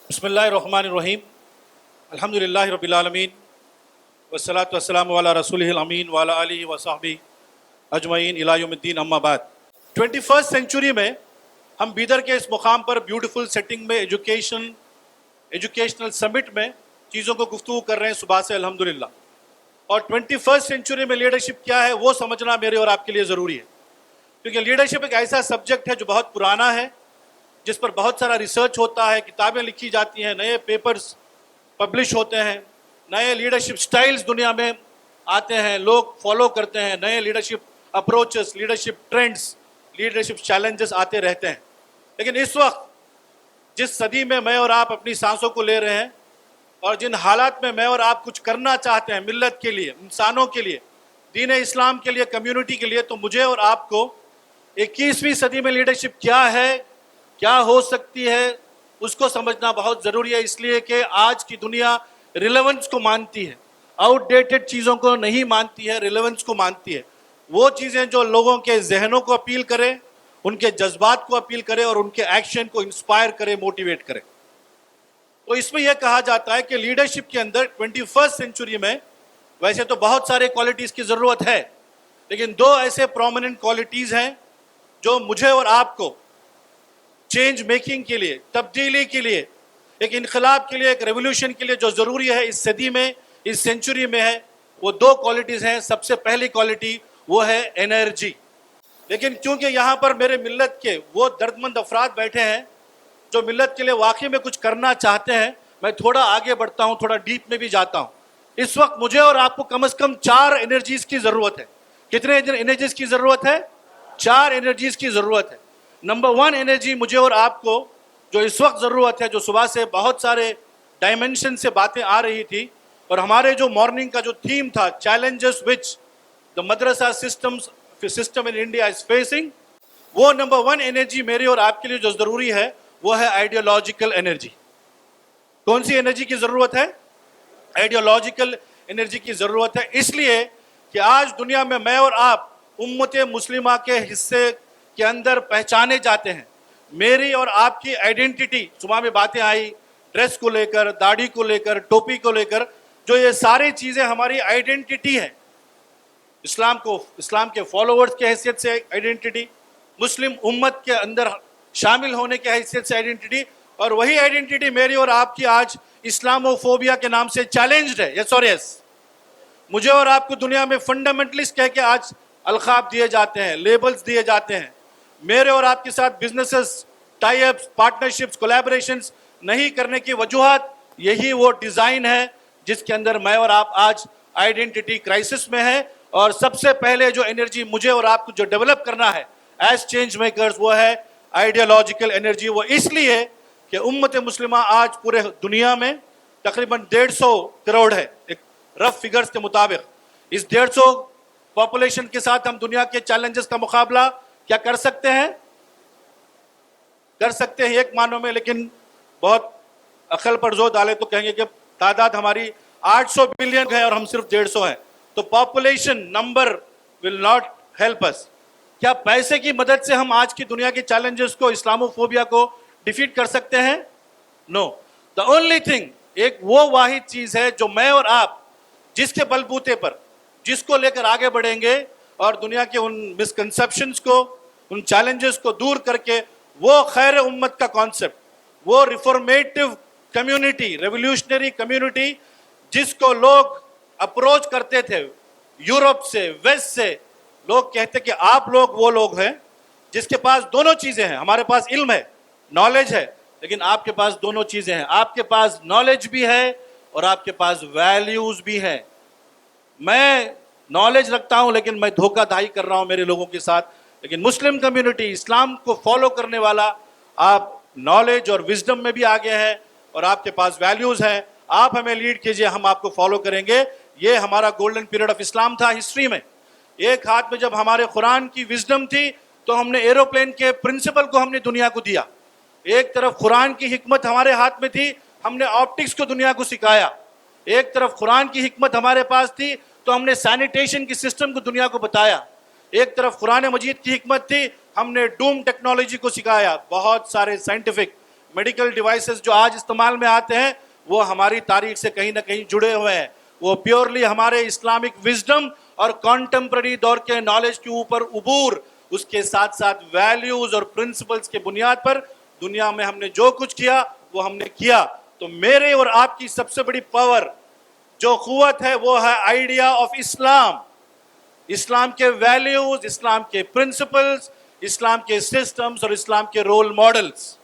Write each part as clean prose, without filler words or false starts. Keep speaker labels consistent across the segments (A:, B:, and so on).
A: بسم اللہ الرحمن الرحیم الحمدللہ رب العالمین والصلاة والسلام علی رسولہ الامین وعلی آلہ وصحبہ اجمعین الی یوم الدین اما بعد۔ 21 سینچری میں ہم بیدر کے اس مقام پر بیوٹیفل سیٹنگ میں ایجوکیشنل سمٹ میں چیزوں کو گفتگو کر رہے ہیں صبح سے الحمدللہ۔ اور 21 سینچری میں لیڈرشپ کیا ہے وہ سمجھنا میرے اور آپ کے لیے ضروری ہے، کیونکہ لیڈرشپ ایک ایسا سبجیکٹ ہے جو بہت پرانا ہے، جس پر بہت سارا ریسرچ ہوتا ہے، کتابیں لکھی جاتی ہیں، نئے پیپرز پبلش ہوتے ہیں، نئے لیڈرشپ سٹائلز دنیا میں آتے ہیں، لوگ فالو کرتے ہیں، نئے leadership approaches, leadership trends, leadership challenges آتے رہتے ہیں۔ لیکن اس وقت جس صدی میں میں اور آپ اپنی سانسوں کو لے رہے ہیں اور جن حالات میں میں اور آپ کچھ کرنا چاہتے ہیں ملت کے لیے، انسانوں کے لیے، دین اسلام کے لیے، کمیونٹی کے لیے، تو مجھے اور آپ کو 21ویں صدی میں لیڈرشپ کیا ہے، کیا ہو سکتی ہے، اس کو سمجھنا بہت ضروری ہے، اس لیے کہ آج کی دنیا ریلیونس کو مانتی ہے، آؤٹ ڈیٹڈ چیزوں کو نہیں مانتی ہے، ریلیونس کو مانتی ہے۔ وہ چیزیں جو لوگوں کے ذہنوں کو اپیل کرے، ان کے جذبات کو اپیل کرے اور ان کے ایکشن کو انسپائر کرے، موٹیویٹ کرے۔ تو اس میں یہ کہا جاتا ہے کہ لیڈرشپ کے اندر 21 سینچری میں ویسے تو بہت سارے کوالٹیز کی ضرورت ہے، لیکن دو ایسے پرومیننٹ کوالٹیز ہیں جو مجھے اور آپ کو چینج میکنگ کے لیے، تبدیلی کے لیے، ایک انقلاب کے لیے، ایک ریولوشن کے لیے جو ضروری ہے اس صدی میں، اس سینچری میں ہے، وہ دو کوالٹیز ہیں۔ سب سے پہلی کوالٹی وہ ہے انرجی۔ لیکن کیونکہ یہاں پر میرے ملت کے وہ دردمند افراد بیٹھے ہیں جو ملت کے لیے واقعی میں کچھ کرنا چاہتے ہیں، میں تھوڑا آگے بڑھتا ہوں، تھوڑا ڈیپ میں بھی جاتا ہوں۔ اس وقت مجھے اور آپ کو کم از کم 4 انرجیز کی ضرورت ہے۔ کتنے انرجیز کی ضرورت ہے؟ 4 انرجیز کی ضرورت ہے۔ نمبر 1 انرجی مجھے اور آپ کو جو اس وقت ضرورت ہے، جو صبح سے بہت سارے ڈائمنشن سے باتیں آ رہی تھی، اور ہمارے جو مارننگ کا جو تھیم تھا، چیلنجز وچ دا مدرسہ system in India is facing, وہ نمبر 1 انرجی میرے اور آپ کے لیے جو ضروری ہے وہ ہے آئیڈیالوجیکل انرجی۔ کون سی انرجی کی ضرورت ہے؟ آئیڈیالوجیکل انرجی کی ضرورت ہے، اس لیے کہ آج دنیا میں اور آپ امت مسلمہ کے حصے کے اندر پہچانے جاتے ہیں۔ میری اور آپ کی آئیڈینٹی، صبح میں باتیں آئی ڈریس کو لے کر، داڑھی کو لے کر، ٹوپی کو لے کر، جو یہ ساری چیزیں ہماری آئیڈینٹی ہے۔ اسلام کے فالوورز کی حیثیت سے آئیڈینٹی، مسلم امت کے اندر شامل ہونے کی حیثیت سے آئیڈینٹی، اور وہی آئیڈینٹی میری اور آپ کی آج اسلاموفوبیا کے نام سے چیلنجڈ ہے۔ یس اور یس، مجھے اور آپ کو دنیا میں فنڈامنٹلسٹ کہہ کے آج القاب دیے جاتے ہیں، لیبلز دیے جاتے ہیں۔ میرے اور آپ کے ساتھ businesses, tie ups, partnerships, collaborations نہیں کرنے کی وجوہات یہی وہ ڈیزائن ہے جس کے اندر میں اور آپ آج آئیڈینٹی کرائسس میں ہے۔ اور سب سے پہلے جو انرجی مجھے اور آپ کو جو ڈیولپ کرنا ہے ایز چینج میکرز، وہ ہے آئیڈیالوجیکل انرجی۔ وہ اس لیے کہ امت مسلمہ آج پورے دنیا میں تقریباً 150 کروڑ ہے، ایک رف فگرز کے مطابق۔ اس 150 پاپولیشن کے ساتھ ہم دنیا کے چیلنجز کا مقابلہ کیا کر سکتے ہیں؟ کر سکتے ہیں ایک معنوں میں، لیکن بہت عقل پر زور ڈالے تو کہیں گے کہ تعداد ہماری 800 بلین ہے اور ہم صرف 150 ہیں، تو population number will not help us. کیا پیسے کی مدد سے ہم آج کی دنیا کے چیلنجز کو، اسلاموفوبیا کو ڈیفیٹ کر سکتے ہیں؟ نو۔ دا اونلی تھنگ، ایک وہ واحد چیز ہے جو میں اور آپ جس کے بلبوتے پر، جس کو لے کر آگے بڑھیں گے اور دنیا کے ان مسکنسیپشنز کو، ان چیلنجز کو دور کر کے وہ خیر امت کا کانسیپٹ، وہ ریفارمیٹو کمیونٹی، ریولوشنری کمیونٹی جس کو لوگ اپروچ کرتے تھے یورپ سے، ویسٹ سے، لوگ کہتے کہ آپ لوگ وہ لوگ ہیں جس کے پاس دونوں چیزیں ہیں۔ ہمارے پاس علم ہے، نالج ہے، لیکن آپ کے پاس دونوں چیزیں ہیں۔ آپ کے پاس نالج بھی ہے اور آپ کے پاس ویلیوز بھی ہیں۔ میں نالج رکھتا ہوں لیکن میں دھوکہ دہی کر رہا ہوں میرے لوگوں کے ساتھ، لیکن مسلم کمیونٹی، اسلام کو فالو کرنے والا، آپ نالج اور وزڈم میں بھی آگے ہیں اور آپ کے پاس ویلیوز ہیں۔ آپ ہمیں لیڈ کیجئے، ہم آپ کو فالو کریں گے۔ یہ ہمارا گولڈن پیریڈ آف اسلام تھا ہسٹری میں۔ ایک ہاتھ میں جب ہمارے قرآن کی وزڈم تھی تو ہم نے ایروپلین کے پرنسپل کو ہم نے دنیا کو دیا۔ ایک طرف قرآن کی حکمت ہمارے ہاتھ میں تھی، ہم نے آپٹکس کو دنیا کو سکھایا۔ ایک طرف قرآن کی حکمت ہمارے پاس تھی تو ہم نے سینیٹیشن کی سسٹم کو دنیا کو بتایا۔ ایک طرف قرآن مجید کی حکمت تھی، ہم نے ڈوم ٹیکنالوجی کو سکھایا۔ بہت سارے سائنٹیفک मेडिकल डिवाइसेस जो आज इस्तेमाल में आते हैं वो हमारी तारीख से कहीं ना कहीं जुड़े हुए हैं, वो प्योरली हमारे इस्लामिक विजडम और कॉन्टेम्प्ररी दौर के नॉलेज के ऊपर उबूर, उसके साथ साथ वैल्यूज और प्रिंसिपल्स के बुनियाद पर दुनिया में हमने जो कुछ किया वो हमने किया। तो मेरे और आपकी सबसे बड़ी पावर जो कुव्वत है वो है आइडिया ऑफ इस्लाम, इस्लाम के वैल्यूज, इस्लाम के प्रिंसिपल्स, इस्लाम के सिस्टम्स और इस्लाम के रोल मॉडल्स।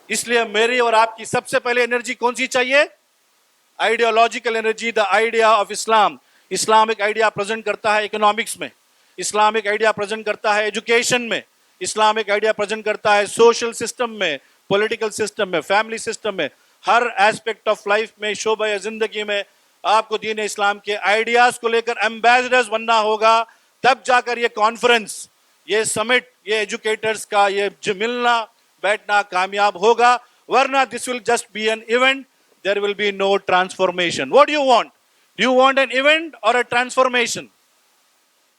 A: इसलिए मेरी और आपकी सबसे पहले एनर्जी कौन सी चाहिए? Ideological energy, the idea of Islam. इस्लाम एक आइडिया प्रेजेंट करता है इकोनॉमिक्स में, इस्लाम एक आइडिया प्रेजेंट करता है एजुकेशन में, इस्लाम एक आइडिया प्रेजेंट करता है सोशल सिस्टम में, पॉलिटिकल सिस्टम में, फैमिली सिस्टम में, हर एस्पेक्ट ऑफ लाइफ में, शोबा जिंदगी में आपको दीन इस्लाम के आइडियाज को लेकर एम्बेसडर्स बनना होगा। तब जाकर ये कॉन्फ्रेंस, ये समिट, ये एजुकेटर्स का ये मिलना बैठना कामयाब होगा, वरना this will just be an event, there will be no transformation. What do you want? Do you want an event or a transformation?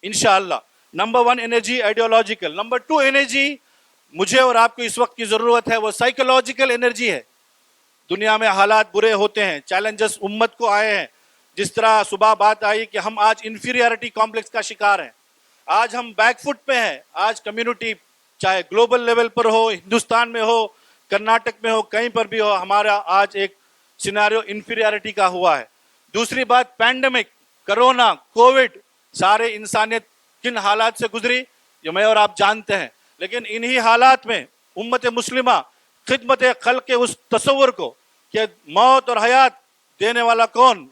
A: इंशाअल्लाह। Number 1 energy ideological. Number 2 energy मुझे और आपको इस वक्त की जरूरत है वो साइकोलॉजिकल एनर्जी है। दुनिया में हालात बुरे होते हैं, चैलेंजेस उम्मत को आए हैं। जिस तरह सुबह बात आई कि हम आज इंफीरियरिटी कॉम्प्लेक्स का शिकार हैं, आज हम बैकफुट पे हैं। आज कम्युनिटी चाहे ग्लोबल लेवल पर हो, हिंदुस्तान में हो, कर्नाटक में हो, कहीं पर भी हो, हमारा आज एक सिनेरियो इंफीरियरिटी का हुआ है। दूसरी बात पैंडेमिक, कोरोना, कोविड, सारे इंसानियत किन हालात से गुजरी जो मैं और आप जानते हैं। लेकिन इन्हीं हालात में उम्मत मुस्लिमा खिदमत खल्क के उस तस्वुर को कि मौत और हयात देने वाला कौन?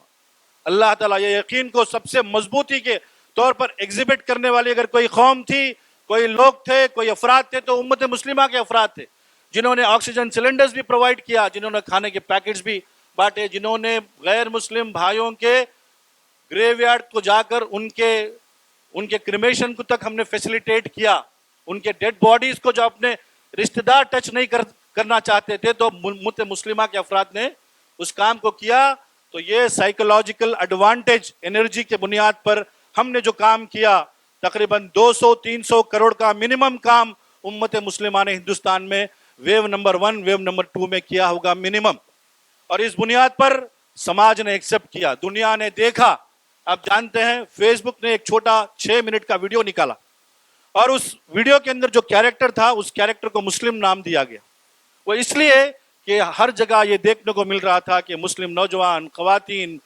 A: अल्लाह ताला, ये यकीन को सबसे मजबूती के तौर पर एग्जिबिट करने वाली अगर कोई कौम थी, कोई लोग थे, कोई अफराद थे, तो उम्मत मुस्लिमा के अफराद थे, जिन्होंने ऑक्सीजन सिलेंडर्स भी प्रोवाइड किया, जिन्होंने खाने के पैकेट्स भी बांटे, जिन्होंने गैर मुस्लिम भाइयों के ग्रेवयार्ड को जाकर उनके क्रिमेशन को तक हमने फैसिलिटेट किया। उनके डेड बॉडीज को जो अपने रिश्तेदार टच नहीं करना चाहते थे, तो उम्मत मुस्लिमा के अफराद ने उस काम को किया। तो ये साइकोलॉजिकल एडवांटेज एनर्जी के बुनियाद पर हमने जो काम किया, तकरीबन 200-300 करोड़ का मिनिमम काम उम्मत मुस्लिमा ने हिंदुस्तान में वेव नंबर 1, वेव नंबर 2 में किया होगा मिनिमम। और इस बुनियाद पर समाज ने एक्सेप्ट किया, दुनिया ने देखा। आप जानते हैं फेसबुक ने एक छोटा 6 मिनट का वीडियो निकाला और उस वीडियो के अंदर जो कैरेक्टर था, उस कैरेक्टर को मुस्लिम नाम दिया गया। वो इसलिए कि हर जगह ये देखने को मिल रहा था कि मुस्लिम नौजवान, खवातीन,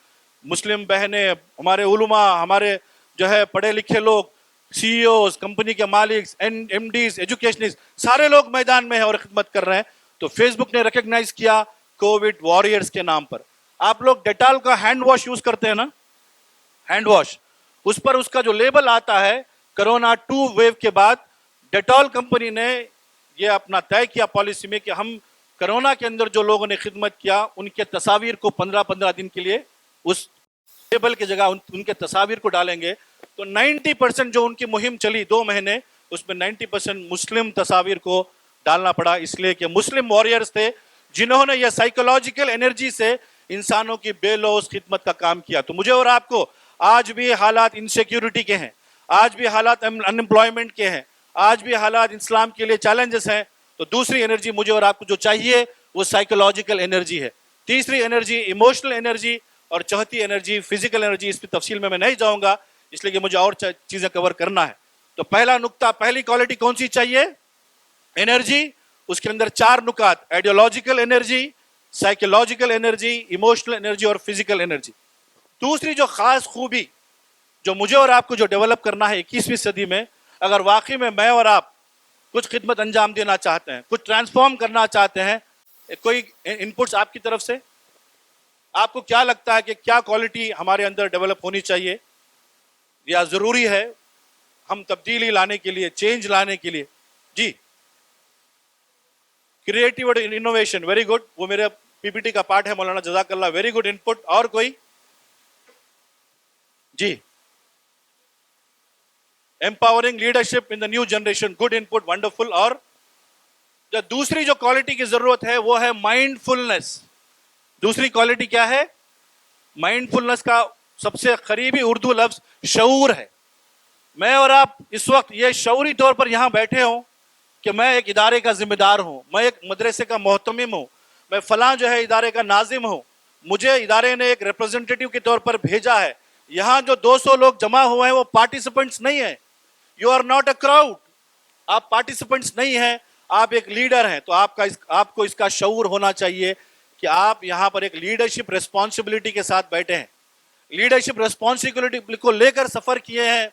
A: मुस्लिम बहनें, हमारे उलमा, हमारे जो है पढ़े लिखे लोग, सीईओज, कंपनी के मालिक, एमडीज, एजुकेशनिस्ट, सारे लोग मैदान में हैं और खिदमत कर रहे हैं। तो फेसबुक ने रिकॉग्नाइज किया कोविड वॉरियर्स के नाम पर। आप लोग डेटॉल का हैंड वॉश यूज करते हैं ना, हैंड वॉश, उस पर उसका जो लेबल आता है, कोरोना 2 वेव के बाद डेटॉल कंपनी ने ये अपना तय किया पॉलिसी में कि हम कोरोना के अंदर जो लोगों ने खिदमत किया उनके तस्वीर को 15-15 दिन के लिए उस लेबल की जगह उनके तस्वीर को डालेंगे। तो 90% जो उनकी मुहिम चली 2 महीने, उसमें 90% मुस्लिम तस्वीर को डालना पड़ा, इसलिए कि मुस्लिम वॉरियर्स थे जिन्होंने ये साइकोलॉजिकल एनर्जी से इंसानों की बेलौस खिदमत का काम किया। तो मुझे और आपको आज भी हालात इनसिक्योरिटी के हैं, आज भी हालात अनएम्प्लॉयमेंट के हैं, आज भी हालात इस्लाम के लिए चैलेंजेस हैं। तो दूसरी एनर्जी मुझे और आपको जो चाहिए वो साइकोलॉजिकल एनर्जी है। तीसरी एनर्जी इमोशनल एनर्जी और चौथी एनर्जी फिजिकल एनर्जी। इस तफसील में मैं नहीं जाऊंगा इसलिए कि मुझे और चीजें कवर करना है। तो पहला नुक्ता, पहली क्वालिटी कौन सी चाहिए? एनर्जी। उसके अंदर 4 नुकात, ideological energy, psychological energy, emotional energy और फिजिकल एनर्जी। दूसरी जो खास खूबी जो मुझे और आपको जो डेवलप करना है 21वीं सदी में, अगर वाकई में मैं और आप कुछ खिदमत अंजाम देना चाहते हैं, कुछ ट्रांसफॉर्म करना चाहते हैं, कोई इनपुट्स आपकी तरफ से, आपको क्या लगता है कि क्या क्वालिटी हमारे अंदर डेवलप होनी चाहिए या जरूरी है हम तब्दीली लाने के लिए, चेंज लाने के लिए? जी, क्रिएटिव और इनोवेशन, वेरी गुड, वो मेरे पीपीटी का पार्ट है मौलाना, जजाकल्लाह, वेरी गुड इनपुट। और कोई? जी, empowering leadership in the new generation, good input, wonderful. और जो दूसरी जो क्वालिटी की जरूरत है वो है माइंडफुलनेस। दूसरी क्वालिटी क्या है? माइंडफुलनेस का सबसे करीबी उर्दू लफ्ज शऊर है। मैं और आप इस वक्त ये शऊरी तौर पर यहां बैठे हों कि मैं एक इदारे का जिम्मेदार हूं, मैं एक मदरसे का मोहतमिम हूं, मैं फलां जो है इदारे का नाजिम हूँ, मुझे इदारे ने एक रिप्रेजेंटेटिव के तौर पर भेजा है, यहाँ जो 200 लोग जमा हुए हैं वो पार्टिसिपेंट्स नहीं है, you are not a crowd, आप पार्टिसिपेंट्स नहीं हैं, आप एक लीडर हैं। तो आपको इसका शऊर होना चाहिए कि आप यहाँ पर एक लीडरशिप रिस्पॉन्सिबिलिटी के साथ बैठे हैं, लीडरशिप रिस्पॉन्सिबिलिटी को लेकर सफर किए हैं,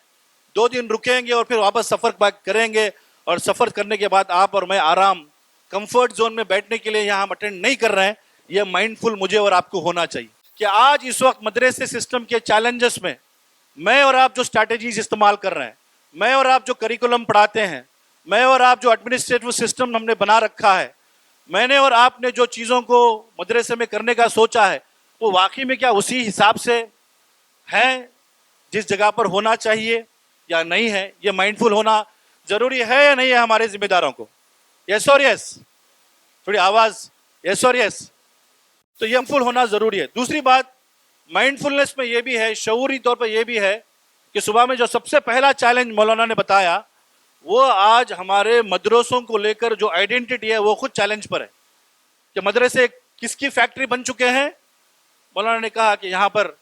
A: 2 दिन रुकेंगे और फिर वापस सफर बैक करेंगे, और सफर करने के बाद आप और मैं आराम कंफर्ट जोन में बैठने के लिए यहाँ अटेंड नहीं कर रहे हैं। ये माइंडफुल मुझे और आपको होना चाहिए कि आज इस वक्त मदरसे सिस्टम के चैलेंजेस में मैं और आप जो स्ट्रैटेजीज इस्तेमाल कर रहे हैं, मैं और आप जो करिकुलम पढ़ाते हैं, मैं और आप जो एडमिनिस्ट्रेटिव सिस्टम हमने बना रखा है, मैंने और आपने जो चीज़ों को मदरसे में करने का सोचा है, वो वाकई में क्या उसी हिसाब से है जिस जगह पर होना चाहिए या नहीं है? ये माइंडफुल होना जरूरी है या नहीं है हमारे जिम्मेदारों को? यस और यस, थोड़ी आवाज, यस और यस। तो ये माइंडफुल होना जरूरी है। दूसरी बात, माइंडफुलनेस में ये भी है, शऊरी तौर पर ये भी है कि सुबह में जो सबसे पहला चैलेंज मौलाना ने बताया, वो आज हमारे मदरसों को लेकर जो आइडेंटिटी है वो खुद चैलेंज पर है कि मदरसे किसकी फैक्ट्री बन चुके हैं। मौलाना ने कहा कि यहाँ पर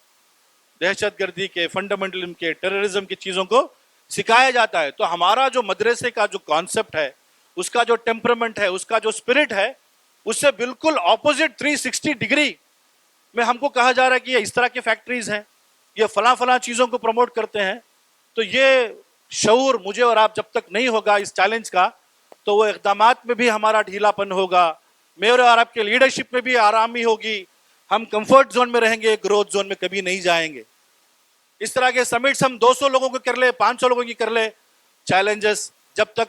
A: दहशतगर्दी के, फंडामेंटलिज्म के, टेररिज्म की चीज़ों को सिखाया जाता है। तो हमारा जो मदरसे का जो कॉन्सेप्ट है, उसका जो टेम्परामेंट है, उसका जो स्पिरिट है, उससे बिल्कुल ऑपोजिट 360 डिग्री में हमको कहा जा रहा है कि ये इस तरह की फैक्ट्रीज हैं, ये फला फला चीज़ों को प्रमोट करते हैं। तो ये शऊर मुझे और आप जब तक नहीं होगा इस चैलेंज का, तो वो इक़दामात में भी हमारा ढीलापन होगा, मेरे और आपके लीडरशिप में भी आरामी होगी, हम कंफर्ट जोन में रहेंगे, ग्रोथ जोन में कभी नहीं जाएंगे। इस तरह के समिट्स हम 200 लोगों को कर ले, 500 लोगों की कर ले, चैलेंजेस जब तक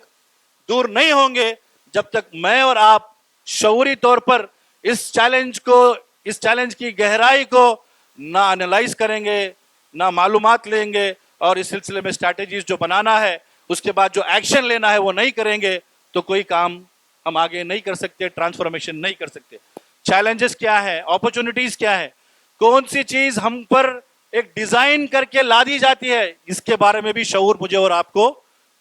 A: दूर नहीं होंगे, जब तक मैं और आप शऊरी तौर पर इस चैलेंज की गहराई को ना एनालाइज करेंगे, ना मालूमात लेंगे, और इस सिलसिले में स्ट्रैटेजीज जो बनाना है, उसके बाद जो एक्शन लेना है वो नहीं करेंगे, तो कोई काम हम आगे नहीं कर सकते, ट्रांसफॉर्मेशन नहीं कर सकते। चैलेंजेस क्या है, अपॉर्चुनिटीज क्या है, कौन सी चीज हम पर एक डिजाइन करके ला दी जाती है, इसके बारे में भी शऊर मुझे और आपको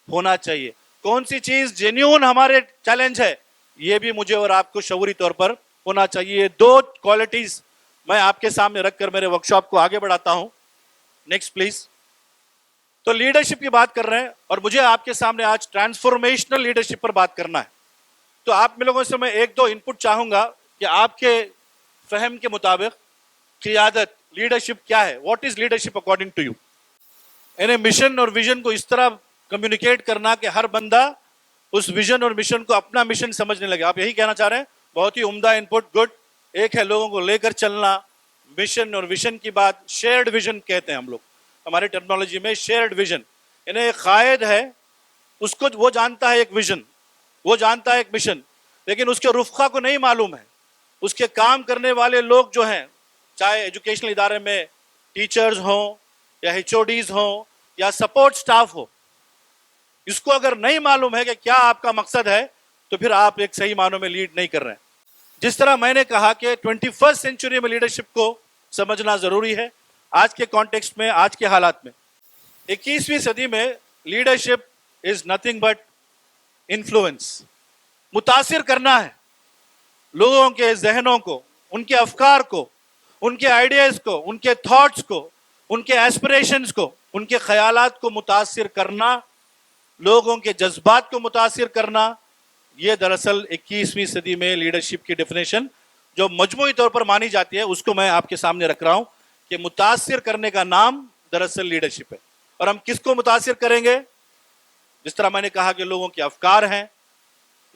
A: होना चाहिए। कौन सी चीज जेन्युइन हमारे चैलेंज है, ये भी मुझे और आपको शऊरी तौर पर होना चाहिए। 2 क्वालिटीज मैं आपके सामने रखकर मेरे वर्कशॉप को आगे बढ़ाता हूं। Next please. तो लीडरशिप की बात कर रहे हैं, और मुझे आपके सामने आज ट्रांसफॉर्मेशनल लीडरशिप पर बात करना है। तो आप में लोगों से मैं 1-2 इनपुट चाहूंगा कि आपके फहम के मुताबिक क़ियादत, लीडरशिप क्या है, what is leadership according to you? यानी मिशन और विजन को इस तरह कम्युनिकेट करना कि हर बंदा उस विजन और मिशन को अपना मिशन समझने लगे। आप यही कहना चाह रहे हैं? बहुत ही उम्दा इनपुट, गुड। एक है लोगों को लेकर चलना, मिशन और विजन की बात, शेयर्ड विजन कहते हैं हम लोग हमारे टेक्नोलॉजी में, शेयर्ड विजन। यानी एक कायद है, उसको वो जानता है एक विजन, वो जानता है एक मिशन, लेकिन उसके रुफ़क़ा को नहीं मालूम है। उसके काम करने वाले लोग जो हैं, चाहे एजुकेशनल इदारे में टीचर्स हों या HODs हों या सपोर्ट स्टाफ हो, इसको अगर नहीं मालूम है कि क्या आपका मकसद है, तो फिर आप एक सही मानों में लीड नहीं कर रहे हैं। जिस तरह मैंने कहा कि 21st सेंचुरी में लीडरशिप को समझना जरूरी है, आज के कॉन्टेक्स्ट में, आज के हालात में। 21वीं सदी में leadership is nothing but influence. मुतासिर करना है लोगों के जहनों को, उनके अफकार को, उनके आइडियाज को, उनके थॉट्स को, उनके एस्पिरेशंस को, उनके ख्यालात को मुतासिर करना, लोगों के जज्बात को मुतासिर करना। ये दरअसल 21वीं सदी में लीडरशिप की डेफिनेशन जो मजमूई तौर पर मानी जाती है, उसको मैं आपके सामने रख रहा हूं कि मुतासिर करने का नाम दरअसल लीडरशिप है। और हम किसको मुतासिर करेंगे? जिस तरह मैंने कहा कि लोगों के अफकार हैं,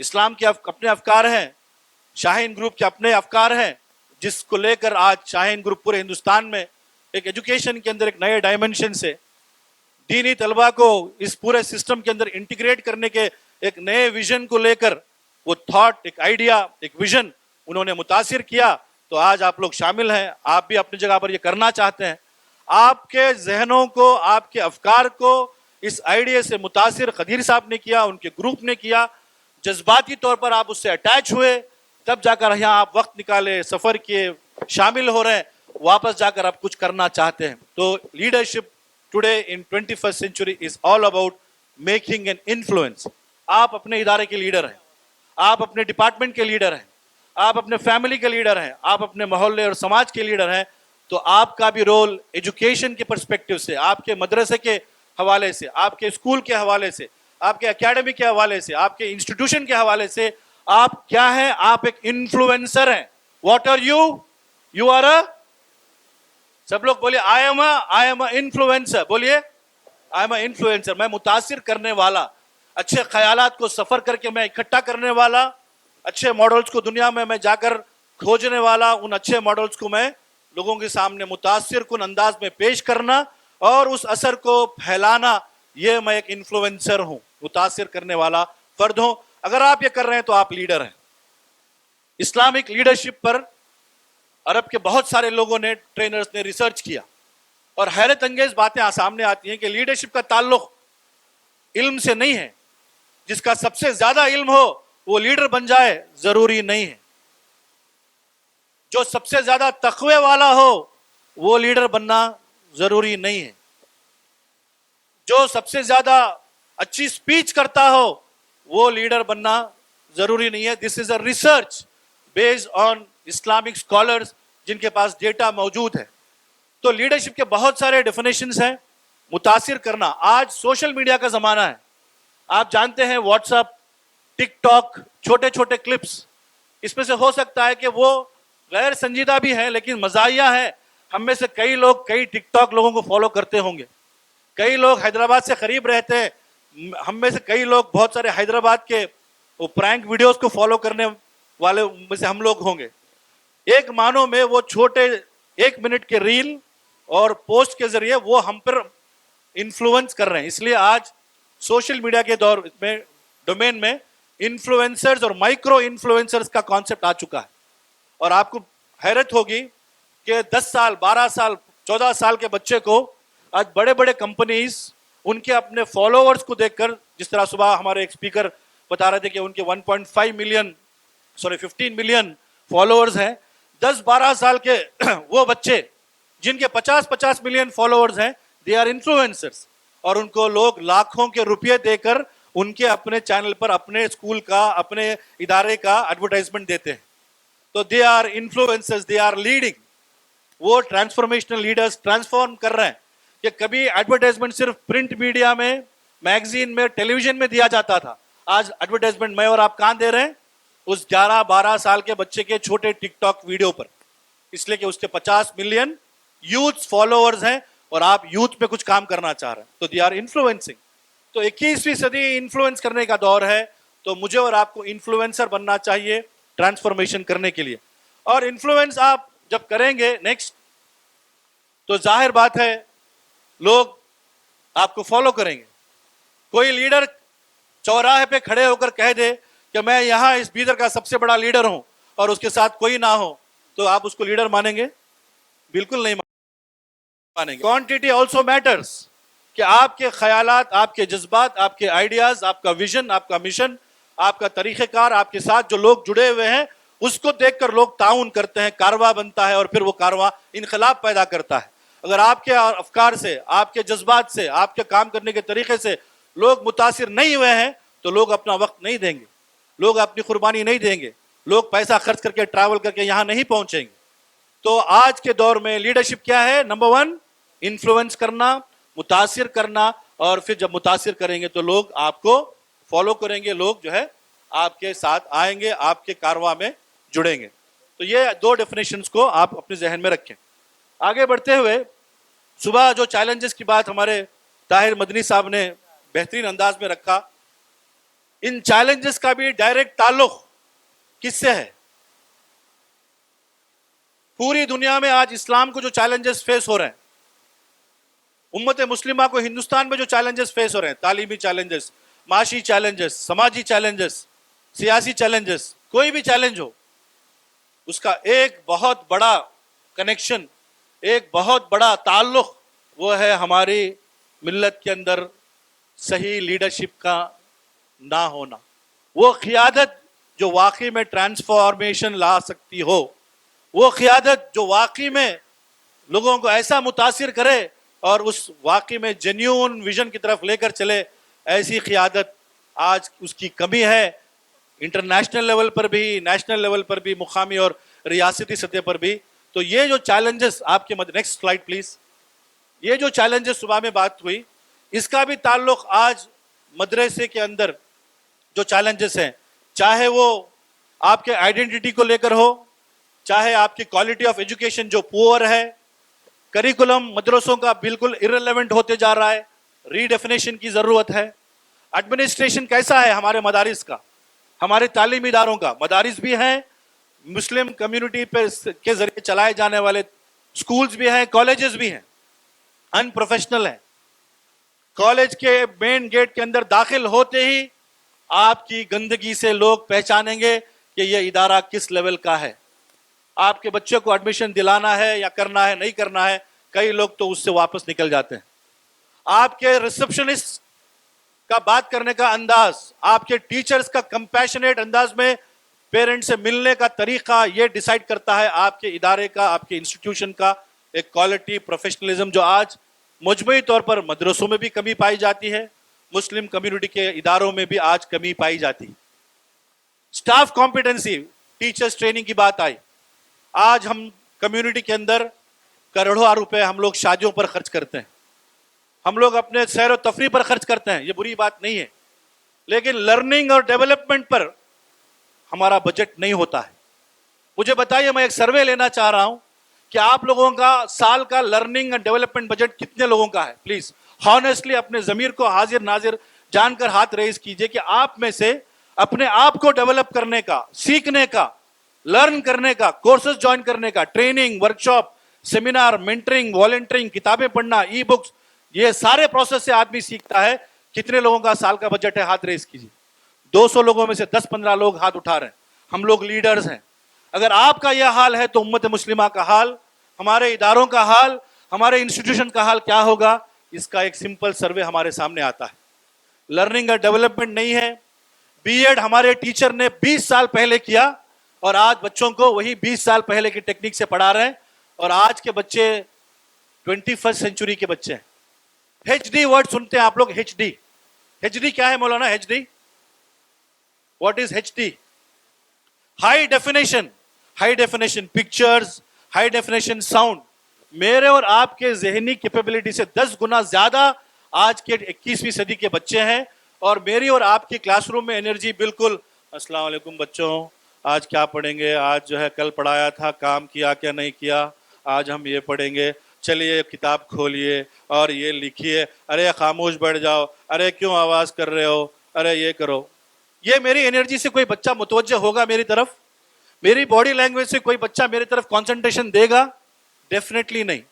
A: इस्लाम के अपने अफकार हैं, शाहीन ग्रुप के अपने अफकार हैं, जिसको लेकर आज शाहीन ग्रुप पूरे हिंदुस्तान में एक एजुकेशन के अंदर एक नए डायमेंशन से दीनी तलबा को इस पूरे सिस्टम के अंदर इंटीग्रेट करने के एक नए विजन को लेकर वो थॉट, एक आइडिया, एक विजन उन्होंने मुतासिर किया। तो आज आप लोग शामिल हैं, आप भी अपनी जगह पर ये करना चाहते हैं। आपके जहनों को, आपके अफकार को इस आइडिया से मुतासिर खदीर साहब ने किया, उनके ग्रुप ने किया, जज्बाती तौर पर आप उससे अटैच हुए, तब जाकर यहाँ आप वक्त निकाले, सफर किए, शामिल हो रहे हैं, वापस जाकर आप कुछ करना चाहते हैं। तो leadership today in 21st century is all about making an influence. आप अपने इदारे के लीडर हैं, आप अपने डिपार्टमेंट के लीडर हैं, آپ اپنے فیملی کے لیڈر ہیں, آپ اپنے محلے اور سماج کے لیڈر ہیں, تو آپ کا بھی رول ایجوکیشن کے پرسپیکٹو سے, آپ کے مدرسے کے حوالے سے, آپ کے اسکول کے حوالے سے, آپ کے اکیڈمی کے حوالے سے, آپ کے انسٹیٹیوشن کے حوالے سے آپ کیا ہیں؟ آپ ایک انفلوئنسر ہیں. What are you? You are a, سب لوگ بولیے آئی ایم اے انفلوئنسر, بولیے آئی ایم اے انفلوئنسر. میں متاثر کرنے والا, اچھے خیالات کو سفر کر کے میں اکٹھا کرنے والا, اچھے ماڈلز کو دنیا میں جا کر کھوجنے والا, ان اچھے ماڈلز کو میں لوگوں کے سامنے متاثر کن انداز میں پیش کرنا اور اس اثر کو پھیلانا, یہ میں ایک انفلوئنسر ہوں, متاثر کرنے والا فرد ہوں. اگر آپ یہ کر رہے ہیں تو آپ لیڈر ہیں. اسلامک لیڈرشپ پر عرب کے بہت سارے لوگوں نے, ٹرینرز نے ریسرچ کیا اور حیرت انگیز باتیں سامنے آتی ہیں کہ لیڈرشپ کا تعلق علم سے نہیں ہے. جس کا سب سے زیادہ علم ہو وہ لیڈر بن جائے ضروری نہیں ہے. جو سب سے زیادہ تقوی والا ہو وہ لیڈر بننا ضروری نہیں ہے. جو سب سے زیادہ اچھی سپیچ کرتا ہو وہ لیڈر بننا ضروری نہیں ہے. This is a research based on Islamic scholars جن کے پاس ڈیٹا موجود ہے. تو لیڈرشپ کے بہت سارے ڈیفینیشنز ہیں. متاثر کرنا, آج سوشل میڈیا کا زمانہ ہے. آپ جانتے ہیں واٹس ایپ, ٹک ٹاک, چھوٹے چھوٹے کلپس, اس میں سے ہو سکتا ہے کہ وہ غیر سنجیدہ بھی ہیں لیکن مزاحیہ ہے. ہم میں سے کئی لوگ کئی ٹک ٹاک لوگوں کو فالو کرتے ہوں گے. کئی لوگ حیدرآباد سے قریب رہتے ہیں, ہم میں سے کئی لوگ بہت سارے حیدرآباد کے وہ پرینک ویڈیوز کو فالو کرنے والے میں سے ہم لوگ ہوں گے. ایک معنوں میں وہ چھوٹے 1 منٹ کے ریل اور پوسٹ کے ذریعے وہ ہم پر انفلوئنس کر رہے ہیں. اس لیے آج سوشل میڈیا کے دور میں ڈومین میں انفلوئنسرز اور مائکرو انفلوئنسرز کا کانسیپٹ آ چکا ہے. اور آپ کو حیرت ہوگی کہ 10 سال 12 سال 14 سال کے بچے کو آج بڑے بڑے کمپنیز ان کے اپنے فالوورز کو دیکھ کر, جس طرح صبح ہمارے ایک اسپیکر بتا رہے تھے کہ ان کے 15 ملین فالوورز ہیں, 10-12 سال کے وہ بچے جن کے 50 ملین فالوورز ہیں, دے آر انفلوئنسرز. اور ان کو لوگ لاکھوں کے روپے دے کر ان کے اپنے چینل پر اپنے اسکول کا, اپنے ادارے کا ایڈورٹائزمنٹ دیتے ہیں. تو they are influencers, they are leading. وہ ٹرانسفارمیشنل لیڈرز ٹرانسفارم کر رہے ہیں. کہ کبھی ایڈورٹائزمنٹ صرف پرنٹ میڈیا میں, میگزین میں, ٹیلی ویژن میں دیا جاتا تھا. آج ایڈورٹائزمنٹ میں اور آپ کہاں دے رہے ہیں؟ اس 11-12 سال کے بچے کے چھوٹے ٹک ٹاک ویڈیو پر, اس لیے کہ اس کے 50 ملین یوتھ فالوورز ہیں اور آپ یوتھ میں کچھ کام کرنا چاہ رہے ہیں. تو دے آر انفلوئنسنگ. تو 21ویں صدی انفلوئنس کرنے کا دور ہے. تو مجھے اور آپ کو انفلوئنسر بننا چاہیے ٹرانسفارمیشن کرنے کے لیے. اور انفلوئنس آپ جب کریں گے نیکسٹ, تو ظاہر بات ہے لوگ آپ کو فالو کریں گے. کوئی لیڈر چوراہے پہ کھڑے ہو کر کہہ دے کہ میں یہاں اس بیدر کا سب سے بڑا لیڈر ہوں, اور اس کے ساتھ کوئی نہ ہو, تو آپ اس کو لیڈر مانیں گے؟ بالکل نہیں مانیں گے. کوانٹٹی آلسو میٹرز, کہ آپ کے خیالات, آپ کے جذبات, آپ کے آئیڈیاز, آپ کا ویژن, آپ کا مشن, آپ کا طریقہ کار, آپ کے ساتھ جو لوگ جڑے ہوئے ہیں, اس کو دیکھ کر لوگ تعاون کرتے ہیں, کارواں بنتا ہے, اور پھر وہ کارواں انقلاب پیدا کرتا ہے. اگر آپ کے افکار سے, آپ کے جذبات سے, آپ کے کام کرنے کے طریقے سے لوگ متاثر نہیں ہوئے ہیں, تو لوگ اپنا وقت نہیں دیں گے, لوگ اپنی قربانی نہیں دیں گے, لوگ پیسہ خرچ کر کے ٹریول کر کے یہاں نہیں پہنچیں گے. تو آج کے دور میں لیڈرشپ کیا ہے؟ نمبر 1 انفلوئنس کرنا, متاثر کرنا, اور پھر جب متاثر کریں گے تو لوگ آپ کو فالو کریں گے, لوگ جو ہے آپ کے ساتھ آئیں گے, آپ کے کارواں میں جڑیں گے. تو یہ 2 ڈیفینیشنز کو آپ اپنے ذہن میں رکھیں. آگے بڑھتے ہوئے, صبح جو چیلنجز کی بات ہمارے طاہر مدنی صاحب نے بہترین انداز میں رکھا, ان چیلنجز کا بھی ڈائریکٹ تعلق کس سے ہے؟ پوری دنیا میں آج اسلام کو جو چیلنجز فیس ہو رہے ہیں, امت مسلمہ کو ہندوستان میں جو چیلنجز فیس ہو رہے ہیں, تعلیمی چیلنجز, معاشی چیلنجز, سماجی چیلنجز, سیاسی چیلنجز, کوئی بھی چیلنج ہو, اس کا ایک بہت بڑا کنیکشن, ایک بہت بڑا تعلق وہ ہے ہماری ملت کے اندر صحیح لیڈرشپ کا نہ ہونا. وہ قیادت جو واقعی میں ٹرانسفارمیشن لا سکتی ہو, وہ قیادت جو واقعی میں لوگوں کو ایسا متاثر کرے اور اس واقعی میں جینیون ویژن کی طرف لے کر چلے, ایسی قیادت آج اس کی کمی ہے. इंटरनेशनल लेवल पर भी, नेशनल लेवल पर भी, मुकामी और रियासती सतह पर भी। तो ये जो चैलेंजेस आपके मध्य, नेक्स्ट स्लाइड प्लीज, ये जो चैलेंजेस सुबह में बात हुई, इसका भी ताल्लुक आज मदरसे के अंदर जो चैलेंजेस हैं, चाहे वो आपके आइडेंटिटी को लेकर हो, चाहे आपकी क्वालिटी ऑफ एजुकेशन जो पुअर है, करिकुलम मदरसों का बिल्कुल इररिलेवेंट होते जा रहा है, रीडेफिनेशन की जरूरत है। एडमिनिस्ट्रेशन कैसा है हमारे मदारिस का, हमारे तालीमी इदारों का, मदारिस भी हैं, मुस्लिम कम्युनिटी पे के जरिए चलाए जाने वाले स्कूल्स भी हैं, कॉलेजेस भी हैं, अनप्रोफेशनल हैं। कॉलेज के मेन गेट के अंदर दाखिल होते ही आपकी गंदगी से लोग पहचानेंगे कि यह इदारा किस लेवल का है। आपके बच्चे को एडमिशन दिलाना है या करना है, नहीं करना है, कई लोग तो उससे वापस निकल जाते हैं। आपके रिसेप्शनिस्ट का बात करने का अंदाज, आपके टीचर्स का कंपैशनेट अंदाज में पेरेंट्स से मिलने का तरीका, ये डिसाइड करता है आपके इदारे का, आपके इंस्टीट्यूशन का एक क्वालिटी, प्रोफेशनलिज्म, जो आज मजमूई तौर पर मदरसों में भी कमी पाई जाती है, मुस्लिम कम्युनिटी के इदारों में भी आज कमी पाई जाती है। स्टाफ कॉम्पिटेंसी, टीचर्स ट्रेनिंग की बात आई। आज हम कम्युनिटी के अंदर करोड़ों रुपए हम लोग शादियों पर खर्च करते हैं, हम लोग अपने सैर और तफरी पर खर्च करते हैं, ये बुरी बात नहीं है, लेकिन लर्निंग और डेवलपमेंट पर हमारा बजट नहीं होता है। मुझे बताइए, मैं एक सर्वे लेना चाह रहा हूं कि आप लोगों का साल का लर्निंग एंड डेवलपमेंट बजट कितने लोगों का है? प्लीज हॉनेस्टली अपने जमीर को हाजिर नाजिर जानकर हाथ रेज कीजिए कि आप में से अपने आप को डेवलप करने का, सीखने का, लर्न करने का, कोर्सेज ज्वाइन करने का, training, workshop, seminar, mentoring, volunteering, किताबें पढ़ना, ई बुक्स, ये सारे प्रोसेस से आदमी सीखता है। कितने लोगों का साल का बजट है? हाथ रेज कीजिए। 200 लोगों में से 10-15 लोग हाथ उठा रहे हैं। हम लोग लीडर्स हैं। अगर आपका यह हाल है तो उम्मत मुस्लिमा का हाल, हमारे इदारों का हाल, हमारे इंस्टीट्यूशन का हाल क्या होगा? इसका एक सिंपल सर्वे हमारे सामने आता है। लर्निंग और डेवलपमेंट नहीं है। बीएड हमारे टीचर ने 20 साल पहले किया और आज बच्चों को वही 20 साल पहले की टेक्निक से पढ़ा रहे हैं, और आज के बच्चे 21st सेंचुरी के बच्चे हैं। एचडी वर्ड सुनते हैं आप लोग, एचडी। एचडी क्या है मौलाना? HD, what is HD? High definition, high definition pictures, high definition sound. मेरे और आपके जहनी कैपेबिलिटी से 10 गुना ज्यादा आज के 21वीं सदी के बच्चे हैं, और मेरी और आपकी क्लासरूम में एनर्जी बिल्कुल, अस्सलाम वालेकुम बच्चों, आज क्या पढ़ेंगे, आज जो है कल पढ़ाया था, काम किया क्या नहीं किया, आज हम ये पढ़ेंगे, चलिए किताब खोलिए और ये लिखिए, अरे खामोश बैठ जाओ, अरे क्यों आवाज कर रहे हो, अरे ये करो। ये मेरी एनर्जी से कोई बच्चा मुतवज्जह होगा मेरी तरफ? मेरी बॉडी लैंग्वेज से कोई बच्चा मेरी तरफ कंसंट्रेशन देगा? डेफिनेटली नहीं।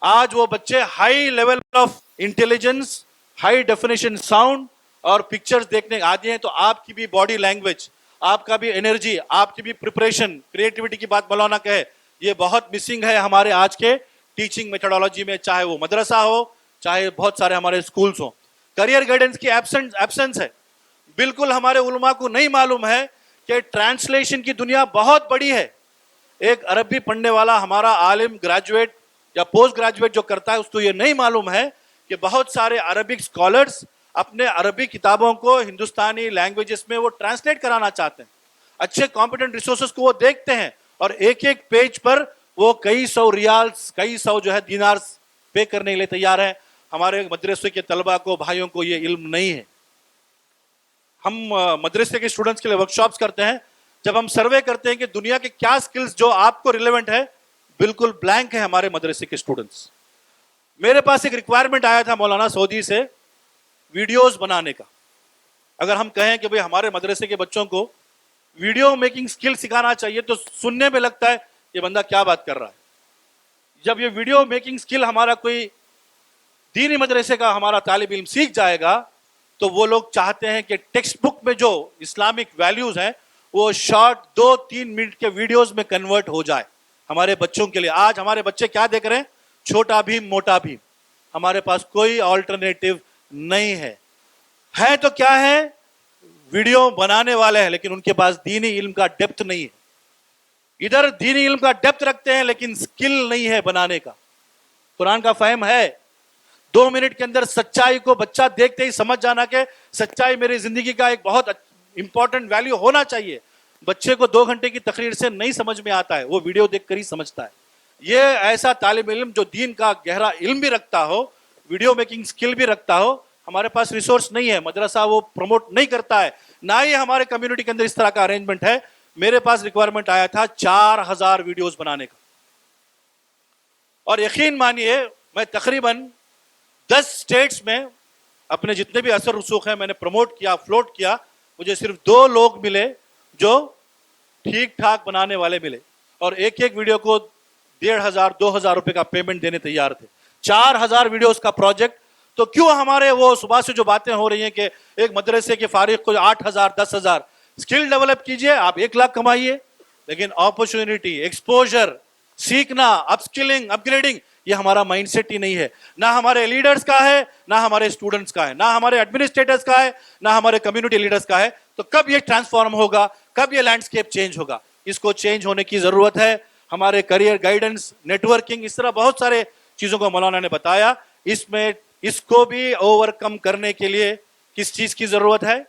A: आज वो बच्चे high level of intelligence, high definition sound और पिक्चर्स देखने आदि हैं। तो आपकी भी बॉडी लैंग्वेज, आपका भी एनर्जी, आपकी भी प्रिपरेशन, क्रिएटिविटी की बात मौलाना कहे, ये बहुत मिसिंग है हमारे आज के टीचिंग मेथोडोलॉजी में, चाहे वो मदरसा हो, चाहे बहुत सारे हमारे स्कूल्स हो। करियर गाइडेंस की एब्सेंस है। बिल्कुल हमारे उलमा को नहीं मालूम है कि ट्रांसलेशन की दुनिया बहुत बड़ी है। एक अरबी पढ़ने वाला हमारा आलिम, ग्रेजुएट या पोस्ट ग्रेजुएट जो करता है, उसको ये नहीं मालूम है कि बहुत सारे अरबिक स्कॉलर्स अपने अरबी किताबों को हिंदुस्तानी लैंग्वेजेस में वो ट्रांसलेट कराना चाहते हैं। अच्छे कॉम्पिटेंट रिसोर्सेज को वो देखते हैं और एक एक पेज पर वो कई सौ रियाल्स, कई सौ जो है दिनार्स पे करने के लिए तैयार है। हमारे मदरसे के तलबा को, भाइयों को ये इल्म नहीं है। हम मदरसे के स्टूडेंट्स के लिए वर्कशॉप्स करते हैं। जब हम सर्वे करते हैं कि दुनिया के क्या स्किल्स जो आपको रिलेवेंट है, बिल्कुल ब्लैंक है हमारे मदरसे के स्टूडेंट्स। मेरे पास एक रिक्वायरमेंट आया था मौलाना सऊदी से, वीडियोस बनाने का। अगर हम कहें कि भाई हमारे मदरसे के बच्चों को वीडियो मेकिंग स्किल सिखाना चाहिए, तो सुनने में लगता है ये बंदा क्या बात कर रहा है। जब ये वीडियो मेकिंग स्किल हमारा कोई दीनी मदरसे का हमारा तालिब इल्म सीख जाएगा, तो वो लोग चाहते हैं कि टेक्स्ट बुक में जो इस्लामिक वैल्यूज हैं वो शॉर्ट 2-3 मिनट के वीडियोस में कन्वर्ट हो जाए हमारे बच्चों के लिए। आज हमारे बच्चे क्या देख रहे हैं? छोटा भीम, मोटा भीम। हमारे पास कोई ऑल्टरनेटिव नहीं है तो क्या है? वीडियो बनाने वाले हैं, लेकिन उनके पास दीनी इल्म का डेप्थ नहीं है। इधर दीनी इल्म का डेप्थ रखते हैं, लेकिन स्किल नहीं है बनाने का। कुरान का फहम है 2 मिनट के अंदर सच्चाई को बच्चा देखते ही समझ जाना कि सच्चाई मेरी जिंदगी का एक बहुत इंपॉर्टेंट वैल्यू होना चाहिए. बच्चे को 2 घंटे की तकरीर से नहीं समझ में आता है, वो वीडियो देखकर ही समझता है. ये ऐसा तालिब इल्म जो दीन का गहरा इल्म भी रखता हो, वीडियो मेकिंग स्किल भी रखता हो, हमारे पास रिसोर्स नहीं है, मदरसा वो प्रमोट नहीं करता है, ना ही हमारे कम्युनिटी के अंदर इस तरह का अरेंजमेंट है. मेरे पास रिक्वायरमेंट आया था 4000 वीडियोस बनाने का, और यकीन मानिए मैं तकरीबन 10 स्टेट्स में अपने जितने भी असर रसूख हैं मैंने प्रमोट किया, फ्लोट किया. मुझे सिर्फ 2 लोग मिले जो ठीक ठाक बनाने वाले मिले, और एक एक वीडियो को 1500-2000 रुपए का पेमेंट देने तैयार थे. 4000 वीडियोस का प्रोजेक्ट. तो क्यों हमारे वो सुबह से जो बातें हो रही हैं कि एक मदरसे के फारिग को 8000 10,000, स्किल डेवलप कीजिए, आप 1 लाख कमाइए, लेकिन अपॉर्चुनिटी, एक्सपोजर, सीखना, अपस्किलिंग, अपग्रेडिंग, ये हमारा माइंडसेट ही नहीं है. ना हमारे लीडर्स का है, ना हमारे स्टूडेंट्स का है, ना हमारे एडमिनिस्ट्रेटर्स का है, ना हमारे कम्युनिटी लीडर्स का है. तो कब ये ट्रांसफॉर्म होगा, कब ये लैंडस्केप चेंज होगा? इसको चेंज होने की जरूरत है. हमारे करियर गाइडेंस, नेटवर्किंग, इस तरह बहुत सारे चीजों को मौलाना ने बताया. इसमें इसको भी ओवरकम करने के लिए किस चीज की जरूरत है?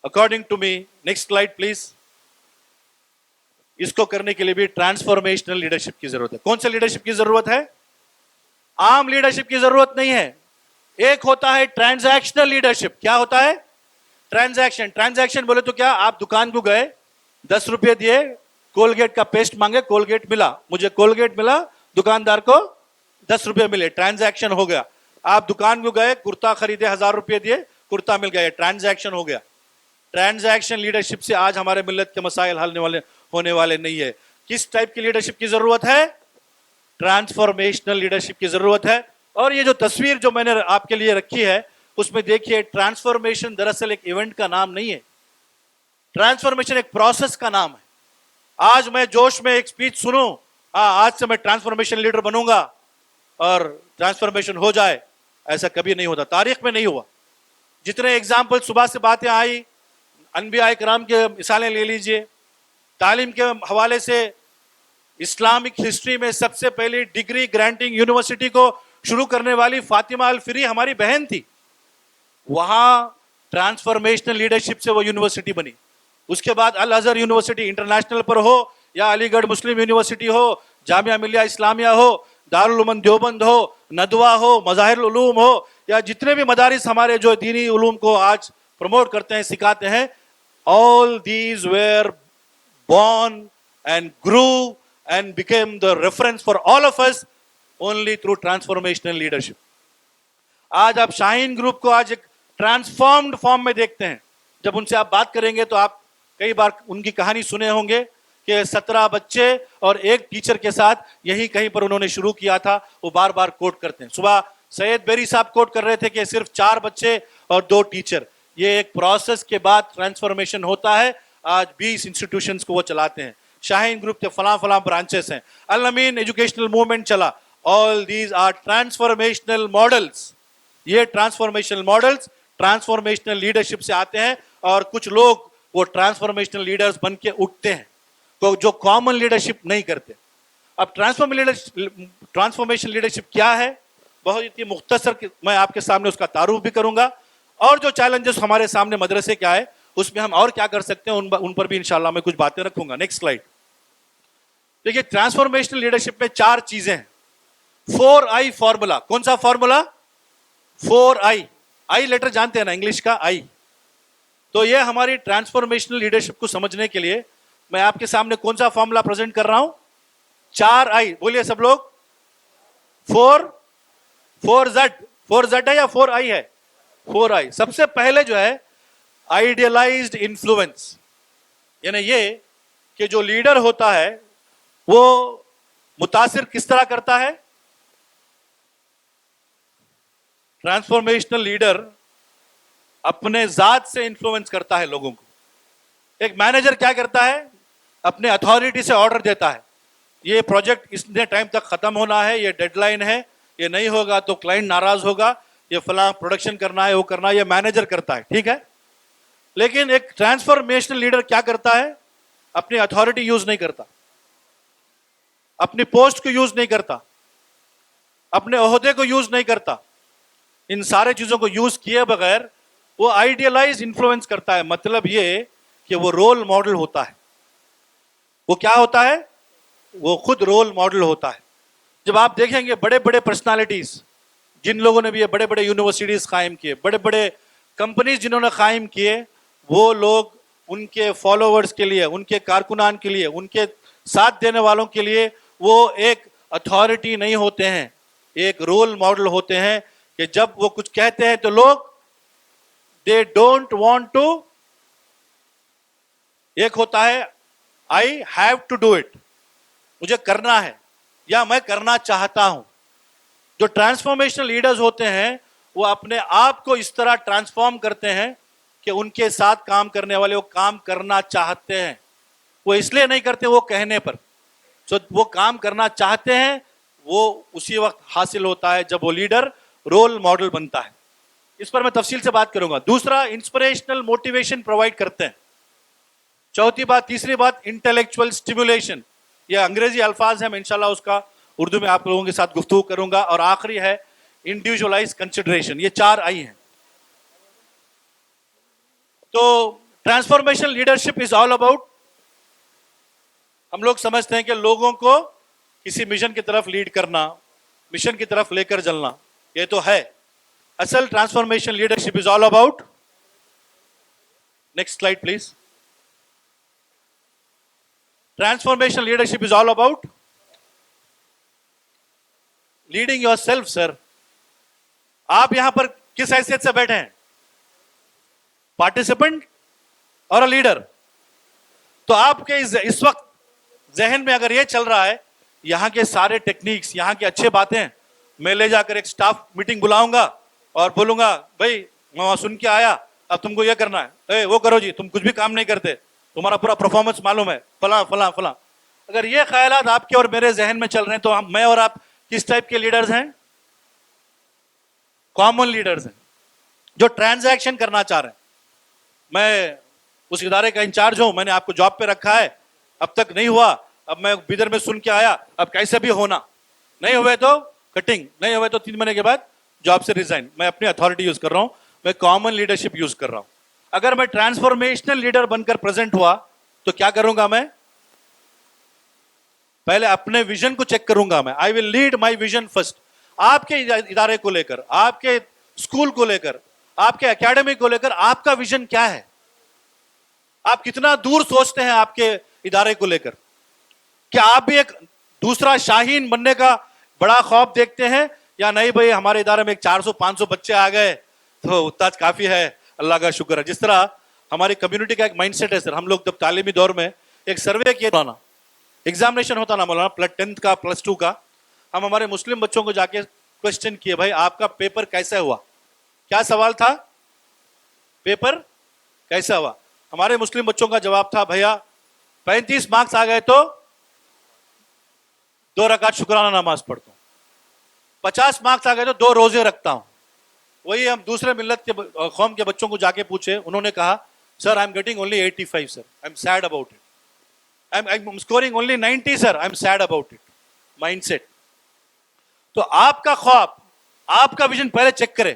A: According to me, next slide please. इसको करने के लिए भी ट्रांसफॉर्मेशनल लीडरशिप की जरूरत है. कौन से लीडरशिप की जरूरत है? आम लीडरशिप की जरूरत नहीं है. एक होता है ट्रांजैक्शनल लीडरशिप. क्या होता है? ट्रांजैक्शन. ट्रांजैक्शन बोले तो क्या? आप दुकान को गए, 10 रुपये दिए, कोलगेट का पेस्ट मांगे, कोलगेट मिला, मुझे कोलगेट मिला, दुकानदार को 10 रुपये मिले, ट्रांजैक्शन हो गया. आप दुकान को गए, कुर्ता खरीदे, 1000 रुपये दिए, कुर्ता मिल गया, ट्रांजैक्शन हो गया. ट्रांजैक्शन लीडरशिप से आज हमारे मिल्लत के मसाइल हल होने वाले नहीं है. किस टाइप की लीडरशिप की जरूरत है? ट्रांसफॉर्मेशनल लीडरशिप की जरूरत है. और ये जो तस्वीर जो मैंने आपके लिए रखी है, उसमें देखिए, ट्रांसफॉर्मेशन दरअसल एक इवेंट का नाम नहीं है. ट्रांसफॉर्मेशन एक प्रोसेस का नाम है. आज मैं जोश में एक स्पीच सुनूं, आज से मैं ट्रांसफॉर्मेशन लीडर बनूंगा और ट्रांसफॉर्मेशन हो जाए, ऐसा कभी नहीं होता, तारीख में नहीं हुआ. जितने एग्जाम्पल सुबह से बातें आई, अनबिया इकराम के मिसालें ले लीजिए. तालीम के हवाले से इस्लामिक हिस्ट्री में सबसे पहली डिग्री ग्रांटिंग यूनिवर्सिटी को शुरू करने वाली फातिमा अल फिरी हमारी बहन थी. वहां ट्रांसफॉर्मेशनल लीडरशिप से वो यूनिवर्सिटी बनी. उसके बाद अल अजहर यूनिवर्सिटी इंटरनेशनल पर हो, या अलीगढ़ मुस्लिम यूनिवर्सिटी हो, जामिया मिलिया इस्लामिया हो, दारुल उलूम देवबंद हो, नदवा हो, मज़ाहिरुल उलूम हो, या जितने भी मदारिस हमारे जो दीनी उलूम को आज प्रमोट करते हैं, सिखाते हैं, all these were born and grew and became the reference for all of us only through transformational leadership. आज आप शाहीन ग्रुप को आज एक ट्रांसफॉर्म्ड फॉर्म में देखते हैं. जब उनसे आप बात करेंगे तो आप कई बार उनकी कहानी सुने होंगे कि 17 बच्चे और एक टीचर के साथ यही कहीं पर उन्होंने शुरू किया था. वो बार बार कोट करते हैं. सुबह सैयद बेरी साहब कोट कर रहे थे कि सिर्फ 4 बच्चे और 2 टीचर. ये एक प्रोसेस के बाद ट्रांसफॉर्मेशन होता है. आज 20 इंस्टीट्यूशंस को वो चलाते हैं. शाहीन ग्रुप के फलां ब्रांचेस हैं. अल अमीन एजुकेशनल मूवमेंट चला. All these are transformational models. ये ट्रांसफॉर्मेशनल मॉडल्स ट्रांसफॉर्मेशनल लीडरशिप से आते हैं, और कुछ लोग वो ट्रांसफॉर्मेशनल लीडर्स बन के उठते हैं तो जो कॉमन लीडरशिप नहीं करते. अब ट्रांसफॉर्मेशन लीडरशिप क्या है? बहुत ही मुख्तसर मैं आपके सामने उसका तारुफ भी करूंगा, और जो चैलेंजेस हमारे सामने मदरसे क्या है, उसमें हम और क्या कर सकते हैं, उन पर भी इंशाल्लाह मैं कुछ बातें रखूंगा. Next slide. देखिए, ट्रांसफॉर्मेशनल लीडरशिप में 4 चीजें हैं. 4I formula. कौन सा फॉर्मूला? 4I. आई लेटर जानते हैं ना, इंग्लिश का आई. तो ये हमारी ट्रांसफॉर्मेशनल लीडरशिप को समझने के लिए मैं आपके सामने कौन सा फॉर्मूला प्रेजेंट कर रहा हूं? 4I. बोलिए सब लोग. 4Z है या 4I है? 4I. सबसे पहले जो है आइडियलाइज्ड इन्फ्लुएंस, यानी ये कि जो लीडर होता है वो मुतासिर किस तरह करता है? ट्रांसफॉर्मेशनल लीडर अपने जात से इन्फ्लुएंस करता है लोगों को. एक मैनेजर क्या करता है? अपने अथॉरिटी से ऑर्डर देता है, ये प्रोजेक्ट इतने टाइम तक खत्म होना है, ये डेडलाइन है, ये नहीं होगा तो क्लाइंट नाराज होगा, ये फलां प्रोडक्शन करना है, वो करना है, ये मैनेजर करता है. ठीक है. लेकिन एक ट्रांसफॉर्मेशनल लीडर क्या करता है? अपनी अथॉरिटी यूज नहीं करता, अपनी पोस्ट को यूज नहीं करता, अपने ओहदे को यूज नहीं करता. इन सारे चीजों को यूज किए बगैर وہ آئیڈیلائز انفلوئنس کرتا ہے. مطلب یہ کہ وہ رول ماڈل ہوتا ہے. وہ کیا ہوتا ہے؟ وہ خود رول ماڈل ہوتا ہے. جب آپ دیکھیں گے بڑے بڑے پرسنالٹیز جن لوگوں نے بھی یہ بڑے بڑے یونیورسٹیز قائم کیے, بڑے بڑے کمپنیز جنہوں نے قائم کیے, وہ لوگ ان کے فالوورز کے لیے, ان کے کارکنان کے لیے, ان کے ساتھ دینے والوں کے لیے وہ ایک اتھارٹی نہیں ہوتے ہیں, ایک رول ماڈل ہوتے ہیں کہ جب وہ کچھ کہتے ہیں تو لوگ دے ڈونٹ وانٹ ٹو, ایک ہوتا ہے I have to do it, مجھے کرنا ہے یا میں کرنا چاہتا ہوں. جو ٹرانسفارمیشنل لیڈرز ہوتے ہیں وہ اپنے آپ کو اس طرح ٹرانسفارم کرتے ہیں کہ ان کے ساتھ کام کرنے والے وہ کام کرنا چاہتے ہیں. وہ اس لیے نہیں کرتے وہ کہنے پر, وہ کام کرنا چاہتے ہیں. وہ اسی وقت حاصل ہوتا ہے جب وہ لیڈر رول ماڈل بنتا ہے. اس پر میں تفصیل سے بات کروں گا. دوسرا, انسپریشنل موٹیویشن پرووائڈ کرتے ہیں. چوتھی بات, تیسری بات, انٹلیکچوئل اسٹیمولیشن. یہ انگریزی الفاظ ہیں, میں انشاءاللہ اس کا اردو میں آپ لوگوں کے ساتھ گفتگو کروں گا. اور آخری ہے انڈیویجولائز کنسیڈریشن. یہ 4 آئی ہیں. تو transformation leadership is all about, ہم لوگ سمجھتے ہیں کہ لوگوں کو کسی مشن کی طرف لیڈ کرنا, مشن کی طرف لے کر چلنا, یہ تو ہے. اصل transformation leadership is all about, next slide please. Transformation leadership is all about leading yourself. Sir, آپ یہاں پر کس حیثیت سے بیٹھے ہیں؟ پارٹیسپینٹ اور لیڈر. تو آپ کے اس وقت ذہن میں اگر یہ چل رہا ہے یہاں کے سارے ٹیکنیکس, یہاں کی اچھے باتیں میں لے جا کر ایک سٹاف میٹنگ بلاؤں گا اور بولوں گا بھائی میں وہاں سن کے آیا, اب تم کو یہ کرنا ہے, وہ کرو جی, تم کچھ بھی کام نہیں کرتے, تمہارا پورا پرفارمنس معلوم ہے, فلاں فلاں فلاں. اگر یہ خیالات آپ کے اور میرے ذہن میں چل رہے ہیں تو میں اور آپ کس ٹائپ کے لیڈرز ہیں؟ کامن لیڈرز ہیں, جو ٹرانزیکشن کرنا چاہ رہے ہیں. میں اس ادارے کا انچارج ہوں, میں نے آپ کو جاب پہ رکھا ہے, اب تک نہیں ہوا, اب میں بیدر میں سن کے آیا, اب کیسے بھی ہونا, نہیں ہوئے تو کٹنگ, نہیں ہوئے تو 3 مہینے کے بعد جاب سے ریزائن. میں اپنی اتھارٹی یوز کر رہا ہوں, میں کامن لیڈرشپ یوز کر رہا ہوں. اگر میں ٹرانسفارمیشنل لیڈر بن کر پریزنٹ ہوا تو کیا کروں گا؟ میں پہلے اپنے ویژن کو چیک کروں گا. میں I will lead my vision first. آپ کے ادارے کو لے کر, آپ کے اسکول کو لے کر, آپ کے اکیڈمی کو لے کر آپ کا ویژن کیا ہے؟ آپ کتنا دور سوچتے ہیں آپ کے ادارے کو لے کر؟ کیا آپ بھی ایک دوسرا شاہین بننے کا بڑا خواب دیکھتے ہیں, یا نہیں بھائی ہمارے ادارے میں 400-500 بچے آ گئے تو اتنا کافی ہے, اللہ کا شکر ہے. جس طرح ہماری کمیونٹی کا ایک مائنڈ سیٹ ہے سر. ہم لوگ جب تعلیمی دور میں ایک سروے کیا تھا نا, ایگزامینیشن ہوتا نا مولانا, +10 کا +2 کا, ہم ہمارے مسلم بچوں کو جا کے کوشچن کیے, بھائی آپ کا پیپر کیسا ہوا؟ کیا سوال تھا؟ پیپر کیسا ہوا؟ ہمارے مسلم بچوں کا جواب تھا, بھیا 35 مارکس آ گئے تو 2 رکعت شکرانہ نماز پڑھتا ہوں, 50 مارکس آ گئے تو 2 روزے رکھتا ہوں. وہی ہم دوسرے ملت کے قوم کے بچوں کو جا کے پوچھے, انہوں نے کہا sir I am getting only 85 sir, I am sad about it. I am scoring only 90 sir, I am sad about it. Mindset. تو آپ کا خواب, آپ کا ویژن پہلے چیک کرے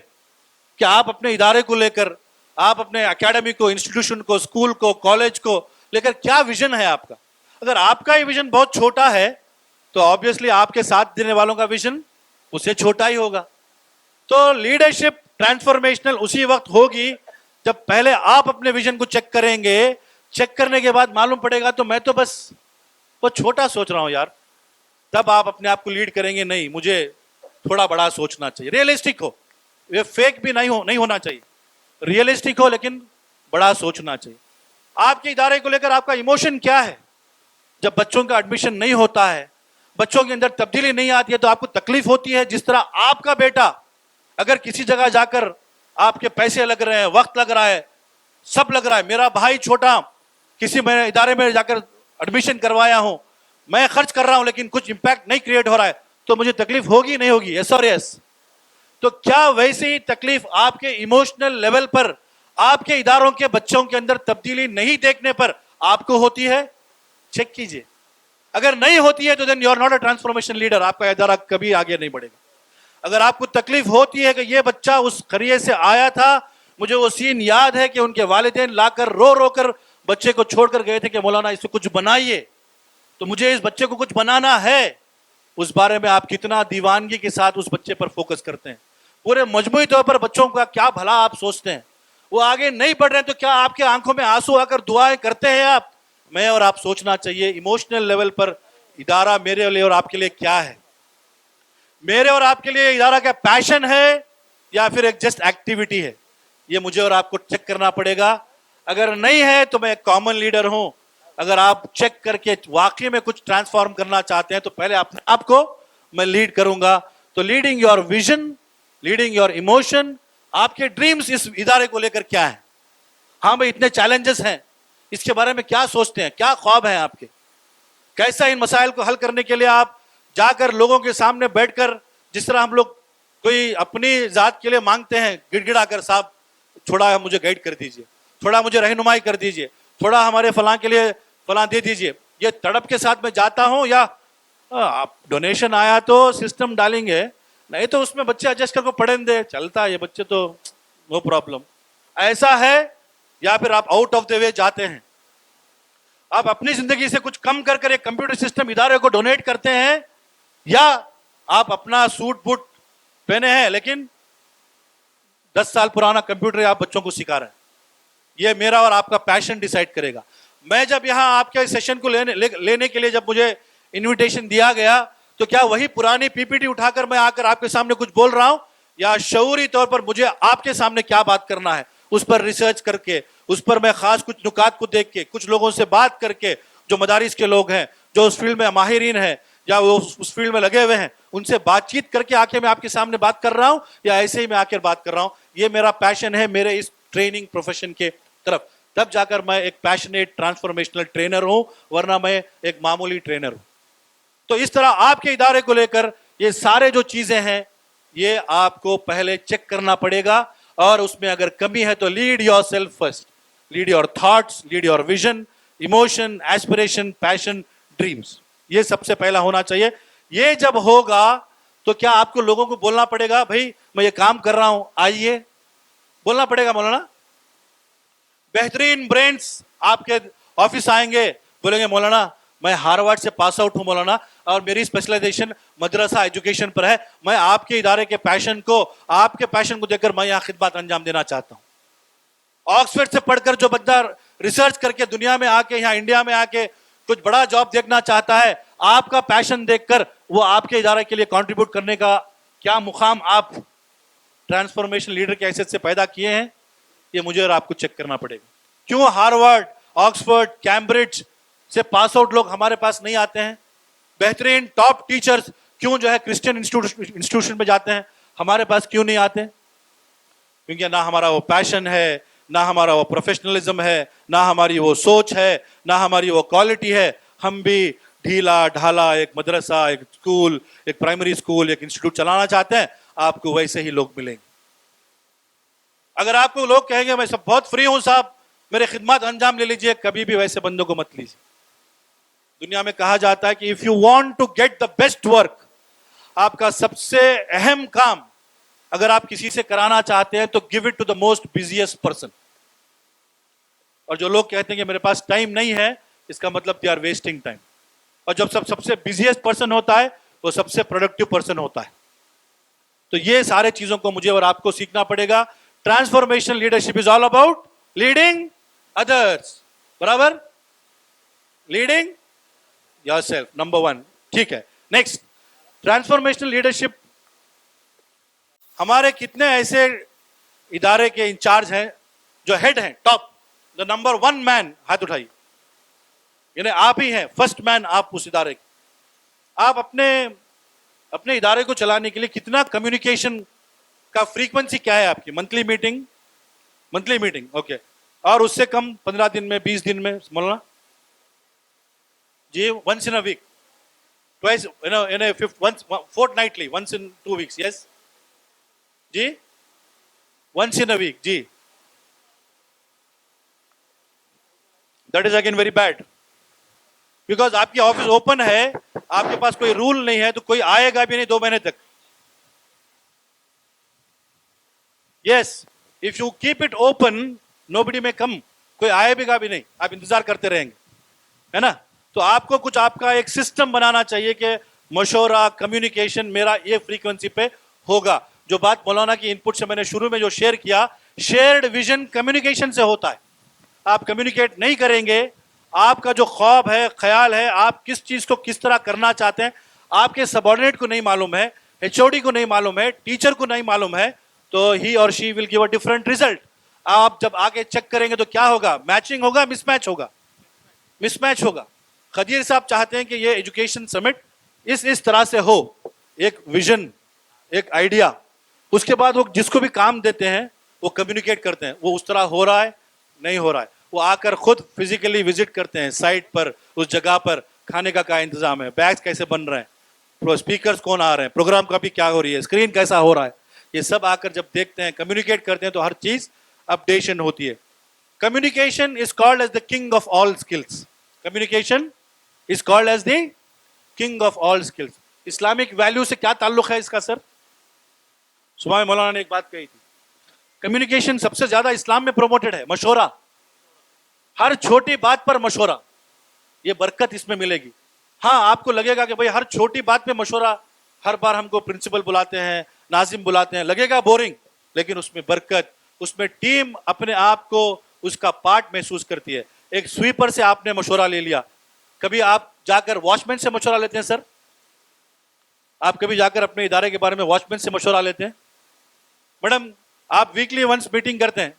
A: کہ آپ اپنے ادارے کو لے کر, آپ اپنے اکیڈمی کو, انسٹیٹیوشن کو, اسکول کو, کالج کو لے کر کیا ویژن ہے آپ کا. اگر آپ کا یہ ویژن بہت چھوٹا ہے تو آبویسلی آپ کے ساتھ دینے والوں کا ویژن اس سے چھوٹا ہی ہوگا. تو لیڈرشپ ٹرانسفارمیشنل اسی وقت ہوگی جب پہلے آپ اپنے ویژن کو چیک کریں گے. چیک کرنے کے بعد معلوم پڑے گا تو میں تو بس وہ چھوٹا سوچ رہا ہوں یار, تب آپ اپنے آپ کو لیڈ کریں گے. نہیں, مجھے تھوڑا بڑا سوچنا چاہیے, ریئلسٹک ہو, یہ فیک بھی نہیں ہونا چاہیے, ریئلسٹک ہو لیکن بڑا سوچنا چاہیے. آپ کے ادارے کو لے کر آپ کا ایموشن کیا ہے؟ جب بچوں کا ایڈمیشن نہیں ہوتا ہے, بچوں کے اندر تبدیلی نہیں آتی ہے تو آپ کو تکلیف ہوتی ہے. جس طرح آپ کا بیٹا اگر کسی جگہ جا کر آپ کے پیسے لگ رہے ہیں, وقت لگ رہا ہے, سب لگ رہا ہے, میرا بھائی چھوٹا کسی میں ادارے میں جا کر ایڈمیشن کروایا ہوں, میں خرچ کر رہا ہوں لیکن کچھ امپیکٹ نہیں کریٹ ہو رہا ہے, تو مجھے تکلیف ہوگی نہیں ہوگی؟ یس اور یس. تو کیا ویسی تکلیف آپ کے ایموشنل لیول پر, آپ کے اداروں کے بچوں کے اندر تبدیلی نہیں دیکھنے پر آپ کو ہوتی ہے؟ چیک کیجئے. اگر نہیں ہوتی ہے تو then you are not a transformation leader, آپ کا ادارہ کبھی آگے نہیں بڑھے گا. اگر آپ کو تکلیف ہوتی ہے کہ یہ بچہ اس قریے سے آیا تھا, مجھے وہ سین یاد ہے کہ ان کے والدین لا کر رو رو کر بچے کو چھوڑ کر گئے تھے کہ مولانا اس سے کچھ بنائیے. تو مجھے اس بچے کو کچھ بنانا ہے. اس بارے میں آپ کتنا دیوانگی کے ساتھ اس بچے پر فوکس کرتے ہیں. پورے مجموعی طور پر بچوں کا کیا بھلا آپ سوچتے ہیں. وہ آگے نہیں بڑھ رہے ہیں تو کیا آپ کے آنکھوں میں آنسو آ کر دعائیں کرتے ہیں آپ؟ میں اور آپ سوچنا چاہیے ایموشنل لیول پر ادارہ میرے لیے اور آپ کے لیے کیا ہے. میرے اور آپ کے لیے ادارہ کا پیشن ہے یا پھر ایک جسٹ ایکٹیویٹی ہے؟ یہ مجھے اور آپ کو چیک کرنا پڑے گا. اگر نہیں ہے تو میں ایک کامن لیڈر ہوں. اگر آپ چیک کر کے واقعی میں کچھ ٹرانسفارم کرنا چاہتے ہیں تو پہلے آپ کو میں لیڈ کروں گا. تو leading your vision, leading your emotion, آپ کے ڈریمز اس ادارے کو لے کر کیا ہیں؟ ہاں بھائی اتنے چیلنجز ہیں, اس کے بارے میں کیا سوچتے ہیں, کیا خواب ہیں آپ کے؟ کیسا ان مسائل کو حل کرنے کے لیے آپ جا کر لوگوں کے سامنے بیٹھ کر, جس طرح ہم لوگ کوئی اپنی ذات کے لیے مانگتے ہیں گڑ گڑا کر, صاحب تھوڑا مجھے گائیڈ کر دیجئے, تھوڑا مجھے رہنمائی کر دیجئے, تھوڑا ہمارے فلاں کے لیے فلاں دے دیجئے, یہ تڑپ کے ساتھ میں جاتا ہوں یا آپ ڈونیشن آیا تو سسٹم ڈالیں گے, نہیں تو اس میں بچے ایڈجسٹ کر کو پڑھیں دے, چلتا ہے یہ بچے تو نو پرابلم, ایسا ہے؟ یا پھر آپ آؤٹ آف دا وے جاتے ہیں, آپ اپنی زندگی سے کچھ کم کر کر ایک کمپیوٹر سسٹم ادارے کو ڈونیٹ کرتے ہیں, یا آپ اپنا سوٹ بوٹ پہنے ہیں لیکن 10 سال پرانا کمپیوٹر آپ بچوں کو سکھا رہے ہیں. یہ میرا اور آپ کا پیشن ڈیسائیڈ کرے گا. میں جب یہاں آپ کے سیشن کو لینے کے لیے جب مجھے انویٹیشن دیا گیا تو کیا وہی پرانی پی پی ٹی اٹھا کر میں آ کر آپ کے سامنے کچھ بول رہا ہوں, یا شعوری طور پر مجھے آپ کے سامنے کیا بات کرنا ہے اس پر ریسرچ کر کے, اس پر میں خاص کچھ نکات کو دیکھ کے, کچھ لوگوں سے بات کر کے, جو مدارس کے لوگ ہیں, جو اس فیلڈ میں ماہرین ہیں یا وہ اس فیلڈ میں لگے ہوئے ہیں, ان سے بات چیت کر کے آ کے میں آپ کے سامنے بات کر رہا ہوں, یا ایسے ہی میں آ کر بات کر رہا ہوں؟ یہ میرا پیشن ہے میرے اس ٹریننگ پروفیشن کے طرف. تب جا کر میں ایک پیشنیٹ ٹرانسفارمیشنل ٹرینر ہوں, ورنہ میں ایک معمولی ٹرینر ہوں. تو اس طرح آپ کے ادارے کو لے کر یہ سارے جو چیزیں ہیں یہ آپ کو پہلے چیک کرنا پڑے گا, اور اس میں اگر کمی ہے تو lead your self first, lead your thoughts, lead your vision, emotion, aspiration, passion, dreams. یہ سب سے پہلا ہونا چاہیے. یہ جب ہوگا تو کیا آپ کو لوگوں کو بولنا پڑے گا بھائی میں یہ کام کر رہا ہوں آئیے, بولنا پڑے گا مولانا. بہترین برینڈز آپ کے آفس آئیں گے, بولیں گے مولانا میں ہارورڈ سے پاس آؤٹ ہوں مولانا, اور میری اسپیشلائزیشن مدرسہ ایجوکیشن پر ہے, میں آپ کے ادارے کے پیشن کو, آپ کے پیشن کو دیکھ کر میں یہاں خدمات انجام دینا چاہتا ہوں. آکسفورڈ سے پڑھ کر جو بندہ ریسرچ کر کے دنیا میں آ کے یہاں انڈیا میں آ کے کچھ بڑا جاب دیکھنا چاہتا ہے, آپ کا پیشن دیکھ کر وہ آپ کے ادارے کے لیے کنٹریبیوٹ کرنے کا کیا مقام آپ ٹرانسفارمیشن لیڈر کی حیثیت سے پیدا کیے ہیں, یہ مجھے اور آپ کو چیک کرنا پڑے گا. کیوں ہارورڈ, آکسفورڈ, کیمبرج سے پاس آؤٹ لوگ ہمارے پاس نہیں آتے ہیں؟ بہترین ٹاپ ٹیچرز کیوں جو ہے کرسچین انسٹیٹیوشن میں جاتے ہیں, ہمارے پاس کیوں نہیں آتے؟ کیونکہ نہ ہمارا وہ پیشن ہے, نہ ہمارا وہ پروفیشنلزم ہے, نہ ہماری وہ سوچ ہے, نہ ہماری وہ کوالٹی ہے. ہم بھی ڈھیلا ڈھالا ایک مدرسہ, ایک اسکول, ایک پرائمری اسکول, ایک انسٹیٹیوٹ چلانا چاہتے ہیں, آپ کو ویسے ہی لوگ ملیں گے. اگر آپ کو لوگ کہیں گے میں سب بہت فری ہوں صاحب میرے خدمات انجام لے لیجئے, کبھی بھی ویسے بندوں کو مت لیجیے. دنیا میں کہا جاتا ہے کہ if you want to get the best work, آپ کا سب سے اہم کام اگر آپ کسی سے کرانا چاہتے ہیں تو give it to the most busiest person. اور جو لوگ کہتے ہیں کہ میرے پاس ٹائم نہیں ہے, اس کا مطلب they are wasting time. اور جب سب سے busiest person ہوتا ہے وہ سب سے productive person ہوتا ہے. تو یہ سارے چیزوں کو مجھے اور آپ کو سیکھنا پڑے گا. Transformation leadership is all about leading others, برابر, لیڈنگ یور سیلف, نمبر 1. ٹھیک ہے, نیکسٹ, ٹرانسفارمیشنل لیڈرشپ. ہمارے کتنے ایسے ادارے کے انچارج ہیں جو ہیڈ ہیں, ٹاپ, دا نمبر 1 مین, ہاتھ اٹھائیے. یعنی آپ ہی ہیں فرسٹ مین آپ اس ادارے کے. آپ اپنے ادارے کو چلانے کے لیے کتنا کمیونیکیشن کا فریکوینسی کیا ہے آپ کی؟ منتھلی میٹنگ, اوکے, اور اس سے کم 15 دن میں, 20 دن میں مولانا جی, once in a week, twice in a fifth, once fortnightly, once in 2 weeks, yes G, once in a week G. that is again very bad, because آپ کی آفس اوپن ہے, آپ کے پاس کوئی رول نہیں ہے, تو کوئی آئے گا بھی نہیں 2 مہینے تک. یس, If you keep it open, nobody may come. कोई आएगा भी नहीं, आप इंतजार करते रहेंगे, है ना? तो आपको कुछ आपका एक सिस्टम बनाना चाहिए कि मशवरा, कम्युनिकेशन मेरा ये फ्रीक्वेंसी पे होगा. जो बात मौलाना की इनपुट से मैंने शुरू में जो शेयर किया, शेयर्ड विजन कम्युनिकेशन से होता है. आप कम्युनिकेट नहीं करेंगे, आपका जो ख्वाब है, ख्याल है, आप किस चीज को किस तरह करना चाहते हैं, आपके सबऑर्डिनेट को नहीं मालूम है, एचओडी को नहीं मालूम है, टीचर को नहीं मालूम है, तो ही और she will give a different result. आप जब आगे चेक करेंगे तो क्या होगा? मैचिंग होगा, मिसमैच होगा? मिसमैच होगा. खदीर साहब चाहते हैं कि ये एजुकेशन समिट इस तरह से हो, एक विजन, एक आइडिया, उसके बाद वो जिसको भी काम देते हैं वो कम्युनिकेट करते हैं. वो उस तरह हो रहा है, नहीं हो रहा है, वो आकर खुद फिजिकली विजिट करते हैं साइट पर, उस जगह पर खाने का क्या इंतजाम है, बैग्स कैसे बन रहे हैं, स्पीकर्स कौन आ रहे हैं, प्रोग्राम कॉपी क्या हो रही है, स्क्रीन कैसा हो रहा है, ये सब आकर जब देखते हैं, कम्युनिकेट करते हैं, तो हर चीज अपडेशन होती है. Communication is called as the king of all skills. Communication is called as the king of all skills. Islamic value से क्या ताल्लुक है इसका सर? सुबह में मौलाना ने एक बात कही थी, कम्युनिकेशन सबसे ज्यादा इस्लाम में प्रोमोटेड है. मशवरा, हर छोटी बात पर मशवरा, ये बरकत इसमें मिलेगी. हाँ, आपको लगेगा कि भाई हर छोटी बात पे मशवरा, हर बार हमको प्रिंसिपल बुलाते हैं, नाजिम बुलाते हैं, लगेगा बोरिंग, लेकिन उसमें बरकत, उसमें टीम अपने आप को उसका पार्ट महसूस करती है. एक स्वीपर से आपने मशवरा ले लिया, कभी आप जाकर वॉचमैन से मशवरा लेते हैं सर? आप कभी जाकर अपने इदारे के बारे में वॉचमैन से मशवरा लेते हैं? मैडम, आप वीकली वंस मीटिंग करते हैं,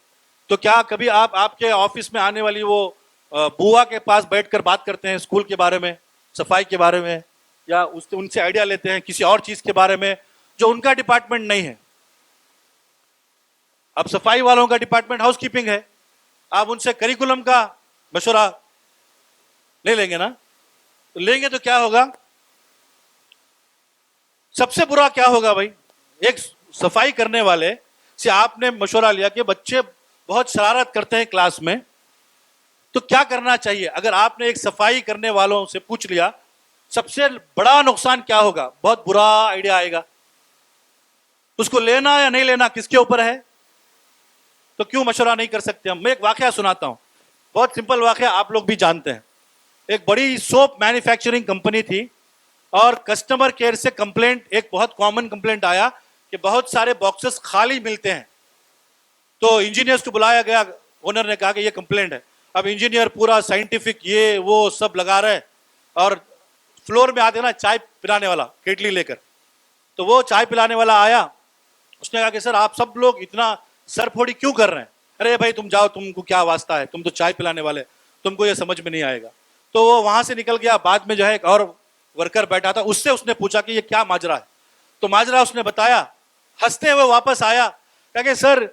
A: तो क्या कभी आप आपके ऑफिस में आने वाली वो बुआ के पास बैठकर बात करते हैं स्कूल के बारे में, सफाई के बारे में, या उनसे आइडिया लेते हैं किसी और चीज के बारे में जो उनका डिपार्टमेंट नहीं है? अब सफाई वालों का डिपार्टमेंट हाउस कीपिंग है, आप उनसे करिकुलम का मशवरा ले लेंगे ना? तो लेंगे तो क्या होगा? सबसे बुरा क्या होगा भाई? एक सफाई करने वाले से आपने मशवरा लिया कि बच्चे बहुत शरारत करते हैं क्लास में, तो क्या करना चाहिए? अगर आपने एक सफाई करने वालों से पूछ लिया सबसे बड़ा नुकसान क्या होगा, बहुत बुरा आइडिया आएगा. उसको लेना या नहीं लेना किसके ऊपर है? तो क्यों मशवरा नहीं कर सकते हम? मैं एक वाकया सुनाता हूं, बहुत सिंपल वाकया, आप लोग भी जानते हैं. एक बड़ी सोप मैन्युफैक्चरिंग कंपनी थी और कस्टमर केयर से कंप्लेंट, एक बहुत कॉमन कंप्लेंट आया कि बहुत सारे बॉक्सेस खाली मिलते हैं. तो इंजीनियर्स को बुलाया गया, ओनर ने कहा कि ये कंप्लेंट है. अब इंजीनियर पूरा साइंटिफिक ये वो सब लगा रहे, और फ्लोर में आते ना चाय पिलाने वाला केटली लेकर, तो वो चाय पिलाने वाला आया, उसने कहा कि सर आप सब लोग इतना सरफोड़ी क्यों कर रहे हैं? अरे भाई तुम जाओ, तुमको क्या वास्ता है, तुम तो चाय पिलाने वाले, तुमको ये समझ में नहीं आएगा. तो वो वहां से निकल गया. बाद में जो है एक और वर्कर बैठा था, उससे उसने पूछा कि ये क्या माजरा है, तो माजरा उसने बताया. हंसते हुए वापस आया, कहा कि सर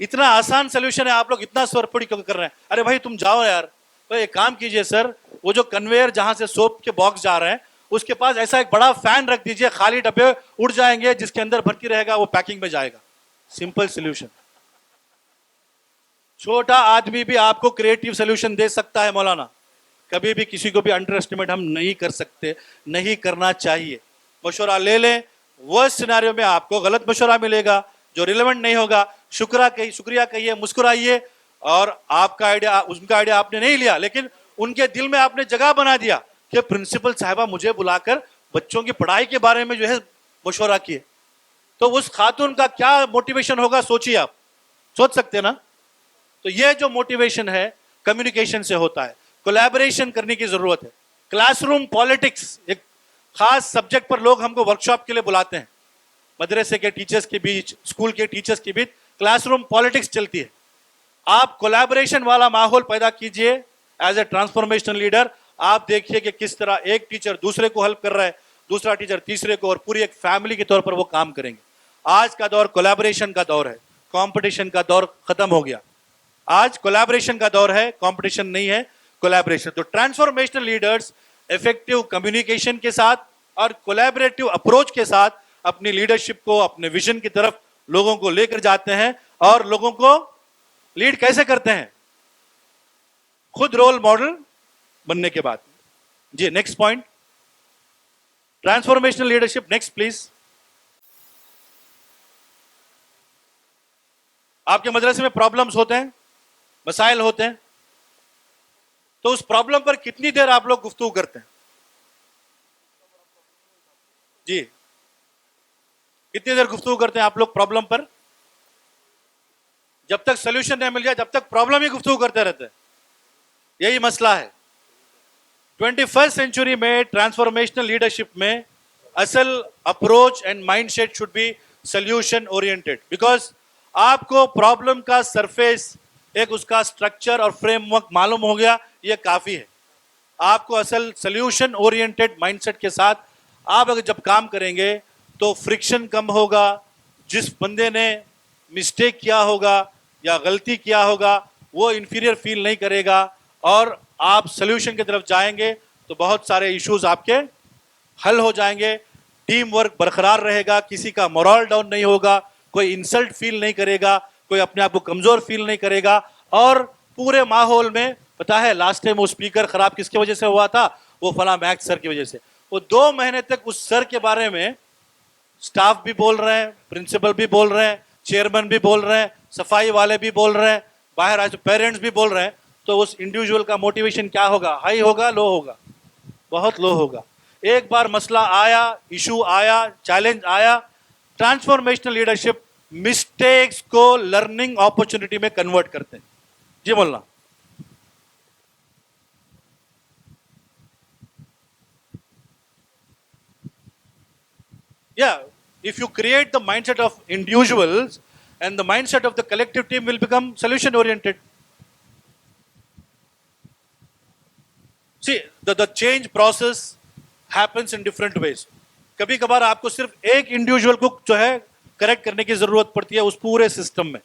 A: इतना आसान सोल्यूशन है, आप लोग इतना सरफोड़ी क्यों कर रहे हैं? अरे भाई तुम जाओ यार. तो एक काम कीजिए सर, वो जो कन्वेयर जहां से सोप के बॉक्स जा रहे हैं उसके पास ऐसा एक बड़ा फैन रख दीजिए, खाली डब्बे उड़ जाएंगे, जिसके अंदर भर्ती रहेगा वो पैकिंग में जाएगा. Simple solution. छोटा आदमी भी आपको क्रिएटिव सोल्यूशन दे सकता है मौलाना. कभी भी किसी को भी अंडर एस्टिमेट हम नहीं कर सकते, नहीं करना चाहिए. मशवरा ले लें, वर्स्ट सिनेरियो में आपको गलत मशवरा मिलेगा जो रिलेवेंट नहीं होगा. शुक्रिया कहिए, मुस्कुराइए, और आपका आइडिया, उनका आइडिया आपने नहीं लिया, लेकिन उनके दिल में आपने जगह बना दिया कि प्रिंसिपल साहिबा मुझे बुलाकर बच्चों की पढ़ाई के बारे में जो है मशवरा किए. तो उस खातून का क्या मोटिवेशन होगा, सोचिए आप. सोच सकते हैं ना? तो ये जो मोटिवेशन है कम्युनिकेशन से होता है. कोलैबोरेशन करने की जरूरत है. क्लासरूम पॉलिटिक्स, एक खास सब्जेक्ट पर लोग हमको वर्कशॉप के लिए बुलाते हैं. मदरसे के टीचर्स के बीच, स्कूल के टीचर्स के बीच क्लासरूम पॉलिटिक्स चलती है. आप कोलैबोरेशन वाला माहौल पैदा कीजिए एज ए ट्रांसफॉर्मेशनल लीडर. आप देखिए कि किस तरह एक टीचर दूसरे को हेल्प कर रहा है, दूसरा टीचर तीसरे को, और पूरी एक फैमिली के तौर पर वो काम करेंगे. आज का दौर कोलैबोरेशन का दौर है, कंपटीशन का दौर खत्म हो गया. आज कोलैबोरेशन का दौर है, कंपटीशन नहीं है, कोलैबोरेशन. तो ट्रांसफॉर्मेशनल लीडर्स इफेक्टिव कम्युनिकेशन के साथ और कोलैबोरेटिव अप्रोच के साथ अपनी लीडरशिप को, अपने विजन की तरफ लोगों को लेकर जाते हैं. और लोगों को लीड कैसे करते हैं? खुद रोल मॉडल बनने के बाद. जी, next point, transformational leadership. Next please. آپ کے مدرسے میں پرابلمز ہوتے ہیں, مسائل ہوتے ہیں, تو اس پرابلم پر کتنی دیر آپ لوگ گفتگو کرتے ہیں؟ جی, کتنی دیر گفتگو کرتے ہیں آپ لوگ پرابلم پر؟ جب تک سولوشن نہیں مل جائے جب تک پرابلم ہی گفتگو کرتے رہتے ہیں. یہی مسئلہ ہے. 21st سینچری میں ٹرانسفارمیشنل لیڈرشپ میں اصل approach and mind set should be solution oriented, because آپ کو پرابلم کا سرفیس, ایک اس کا اسٹرکچر اور فریم ورک معلوم ہو گیا, یہ کافی ہے. آپ کو اصل سولوشن اورینٹیڈ مائنڈ سیٹ کے ساتھ آپ اگر جب کام کریں گے تو فرکشن کم ہوگا. جس بندے نے مسٹیک کیا ہوگا یا غلطی کیا ہوگا وہ انفیریئر فیل نہیں کرے گا, اور آپ سولوشن کی طرف جائیں گے تو بہت سارے ایشوز آپ کے حل ہو جائیں گے. ٹیم ورک برقرار رہے گا, کسی کا مورال ڈاؤن نہیں ہوگا, کوئی انسلٹ فیل نہیں کرے گا, کوئی اپنے آپ کو کمزور فیل نہیں کرے گا. اور پورے ماحول میں پتا ہے لاسٹ ٹائم وہ اسپیکر خراب کس کی وجہ سے ہوا تھا؟ وہ فلاں میکس سر کی وجہ سے. وہ 2 مہینے تک اس سر کے بارے میں سٹاف بھی بول رہے ہیں, پرنسپل بھی بول رہے ہیں, چیئرمین بھی بول رہے ہیں, صفائی والے بھی بول رہے ہیں, باہر آئے تو پیرنٹس بھی بول رہے ہیں. تو اس انڈیویجول کا موٹیویشن کیا ہوگا؟ ہائی ہوگا, لو ہوگا؟ بہت لو ہوگا. ایک بار مسئلہ آیا, ایشو آیا, چیلنج آیا, ٹرانسفارمیشنل لیڈرشپ مسٹیکس کو لرننگ اپرچونٹی میں کنورٹ کرتے ہیں. جی مولانا. Yeah, if you create the mindset of individuals and the mindset of the collective team will become solution oriented. See, the change process happens in different ways. کبھی کبھار آپ کو صرف ایک انڈیویجول کو جو ہے کریکٹ کرنے کی ضرورت پڑتی ہے اس پورے سسٹم میں.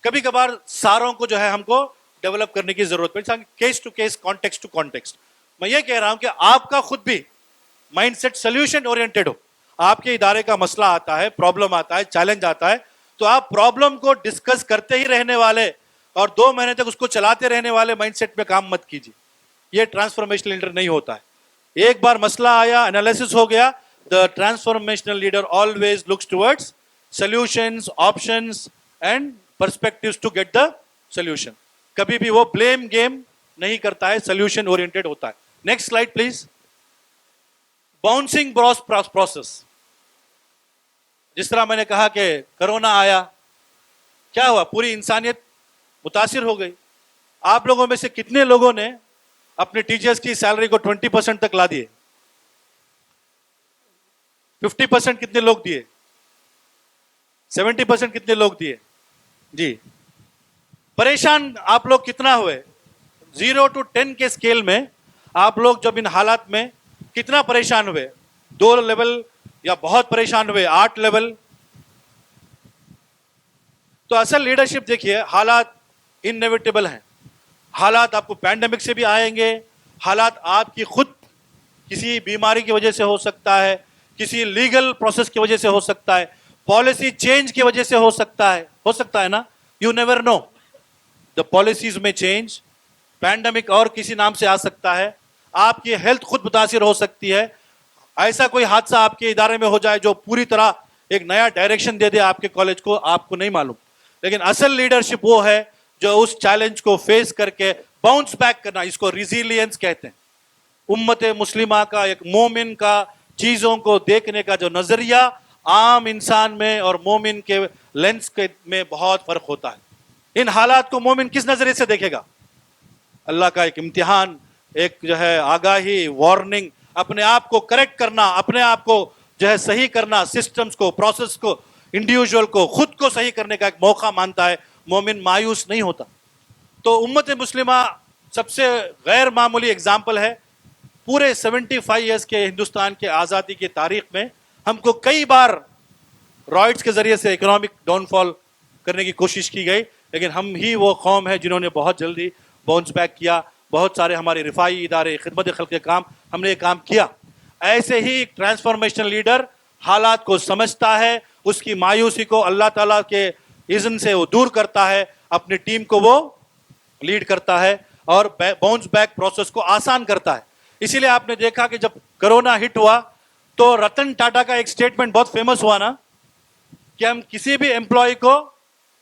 A: کبھی کبھار ساروں کو جو ہے ہم کو ڈیولپ کرنے کی ضرورت پڑتی ہے, case to case, context to context. میں یہ کہہ رہا ہوں کہ آپ کا خود بھی مائنڈ سیٹ سولوشن اورینٹیڈ ہو. آپ کے ادارے کا مسئلہ آتا ہے, پرابلم آتا ہے, چیلنج آتا ہے, تو آپ پرابلم کو ڈسکس کرتے ہی رہنے والے اور 2 مہینے تک اس کو چلاتے رہنے والے مائنڈ سیٹ میں کام مت کیجیے. یہ ٹرانسفارمیشنل لیڈر نہیں ہوتا ہے. ایک بار مسئلہ آیا, انالیسس ہو گیا, the transformational leader always looks towards solutions, options and perspectives to get the solution. کبھی بھی وہ blame game نہیں کرتا ہے, solution oriented ہوتا ہے. Next slide please. Bouncing process. جس طرح میں نے کہا کہ کرونا آیا, کیا ہوا؟ پوری انسانیت متاثر ہو گئی. آپ لوگوں میں سے کتنے لوگوں نے اپنے ٹیچرز کی سیلری کو 20% تک لا دیے؟ 50% کتنے لوگ دیے؟ 70% کتنے لوگ دیے؟ جی. پریشان آپ لوگ کتنا ہوئے؟ 0 to 10 کے اسکیل میں آپ لوگ جب ان حالات میں کتنا پریشان ہوئے؟ 2 لیول یا بہت پریشان ہوئے؟ 8 لیول؟ تو اصل لیڈرشپ دیکھیے, حالات انیویٹیبل ہیں. حالات آپ کو پینڈیمک سے بھی آئیں گے, حالات آپ کی خود کسی بیماری کی وجہ سے ہو سکتا ہے, کسی لیگل پروسیس کی وجہ سے ہو سکتا ہے, پالیسی چینج کی وجہ سے ہو سکتا ہے نا. You never know, the policies میں چینج, پینڈیمک اور کسی نام سے آ سکتا ہے, آپ کی ہیلتھ خود متاثر ہو سکتی ہے, ایسا کوئی حادثہ آپ کے ادارے میں ہو جائے جو پوری طرح ایک نیا ڈائریکشن دے دے آپ کے کالج کو, آپ کو نہیں معلوم. لیکن اصل لیڈرشپ وہ ہے جو اس چیلنج کو فیس کر کے باؤنس بیک کرنا, اس کو ریزیلینس کہتے ہیں. امت مسلمہ کا, ایک مومن کا چیزوں کو دیکھنے کا جو نظریہ عام انسان میں اور مومن کے لینس کے میں بہت فرق ہوتا ہے. ان حالات کو مومن کس نظریے سے دیکھے گا؟ اللہ کا ایک امتحان, ایک جو ہے آگاہی, وارننگ, اپنے آپ کو کریکٹ کرنا, اپنے آپ کو جو ہے صحیح کرنا, سسٹمز کو, پروسیس کو, انڈیویجول کو, خود کو صحیح کرنے کا ایک موقع مانتا ہے. مومن مایوس نہیں ہوتا. تو امت مسلمہ سب سے غیر معمولی اگزامپل ہے. پورے 75 ایئرس کے ہندوستان کے آزادی کی تاریخ میں ہم کو کئی بار رائٹس کے ذریعے سے اکنامک ڈاؤن فال کرنے کی کوشش کی گئی, لیکن ہم ہی وہ قوم ہے جنہوں نے بہت جلدی باؤنس بیک کیا. بہت سارے ہمارے رفائی ادارے, خدمت خلق کے کام, ہم نے یہ کام کیا. ایسے ہی ٹرانسفارمیشنل لیڈر حالات کو سمجھتا ہے, اس کی مایوسی کو اللہ تعالیٰ کے اذن سے وہ دور کرتا ہے, اپنی ٹیم کو وہ لیڈ کرتا ہے اور باؤنس بیک پروسیس کو آسان کرتا ہے. اسی لیے آپ نے دیکھا کہ جب کرونا ہٹ ہوا تو رتن ٹاٹا کا ایک سٹیٹمنٹ بہت فیمس ہوا نا, کہ ہم کسی بھی امپلائی کو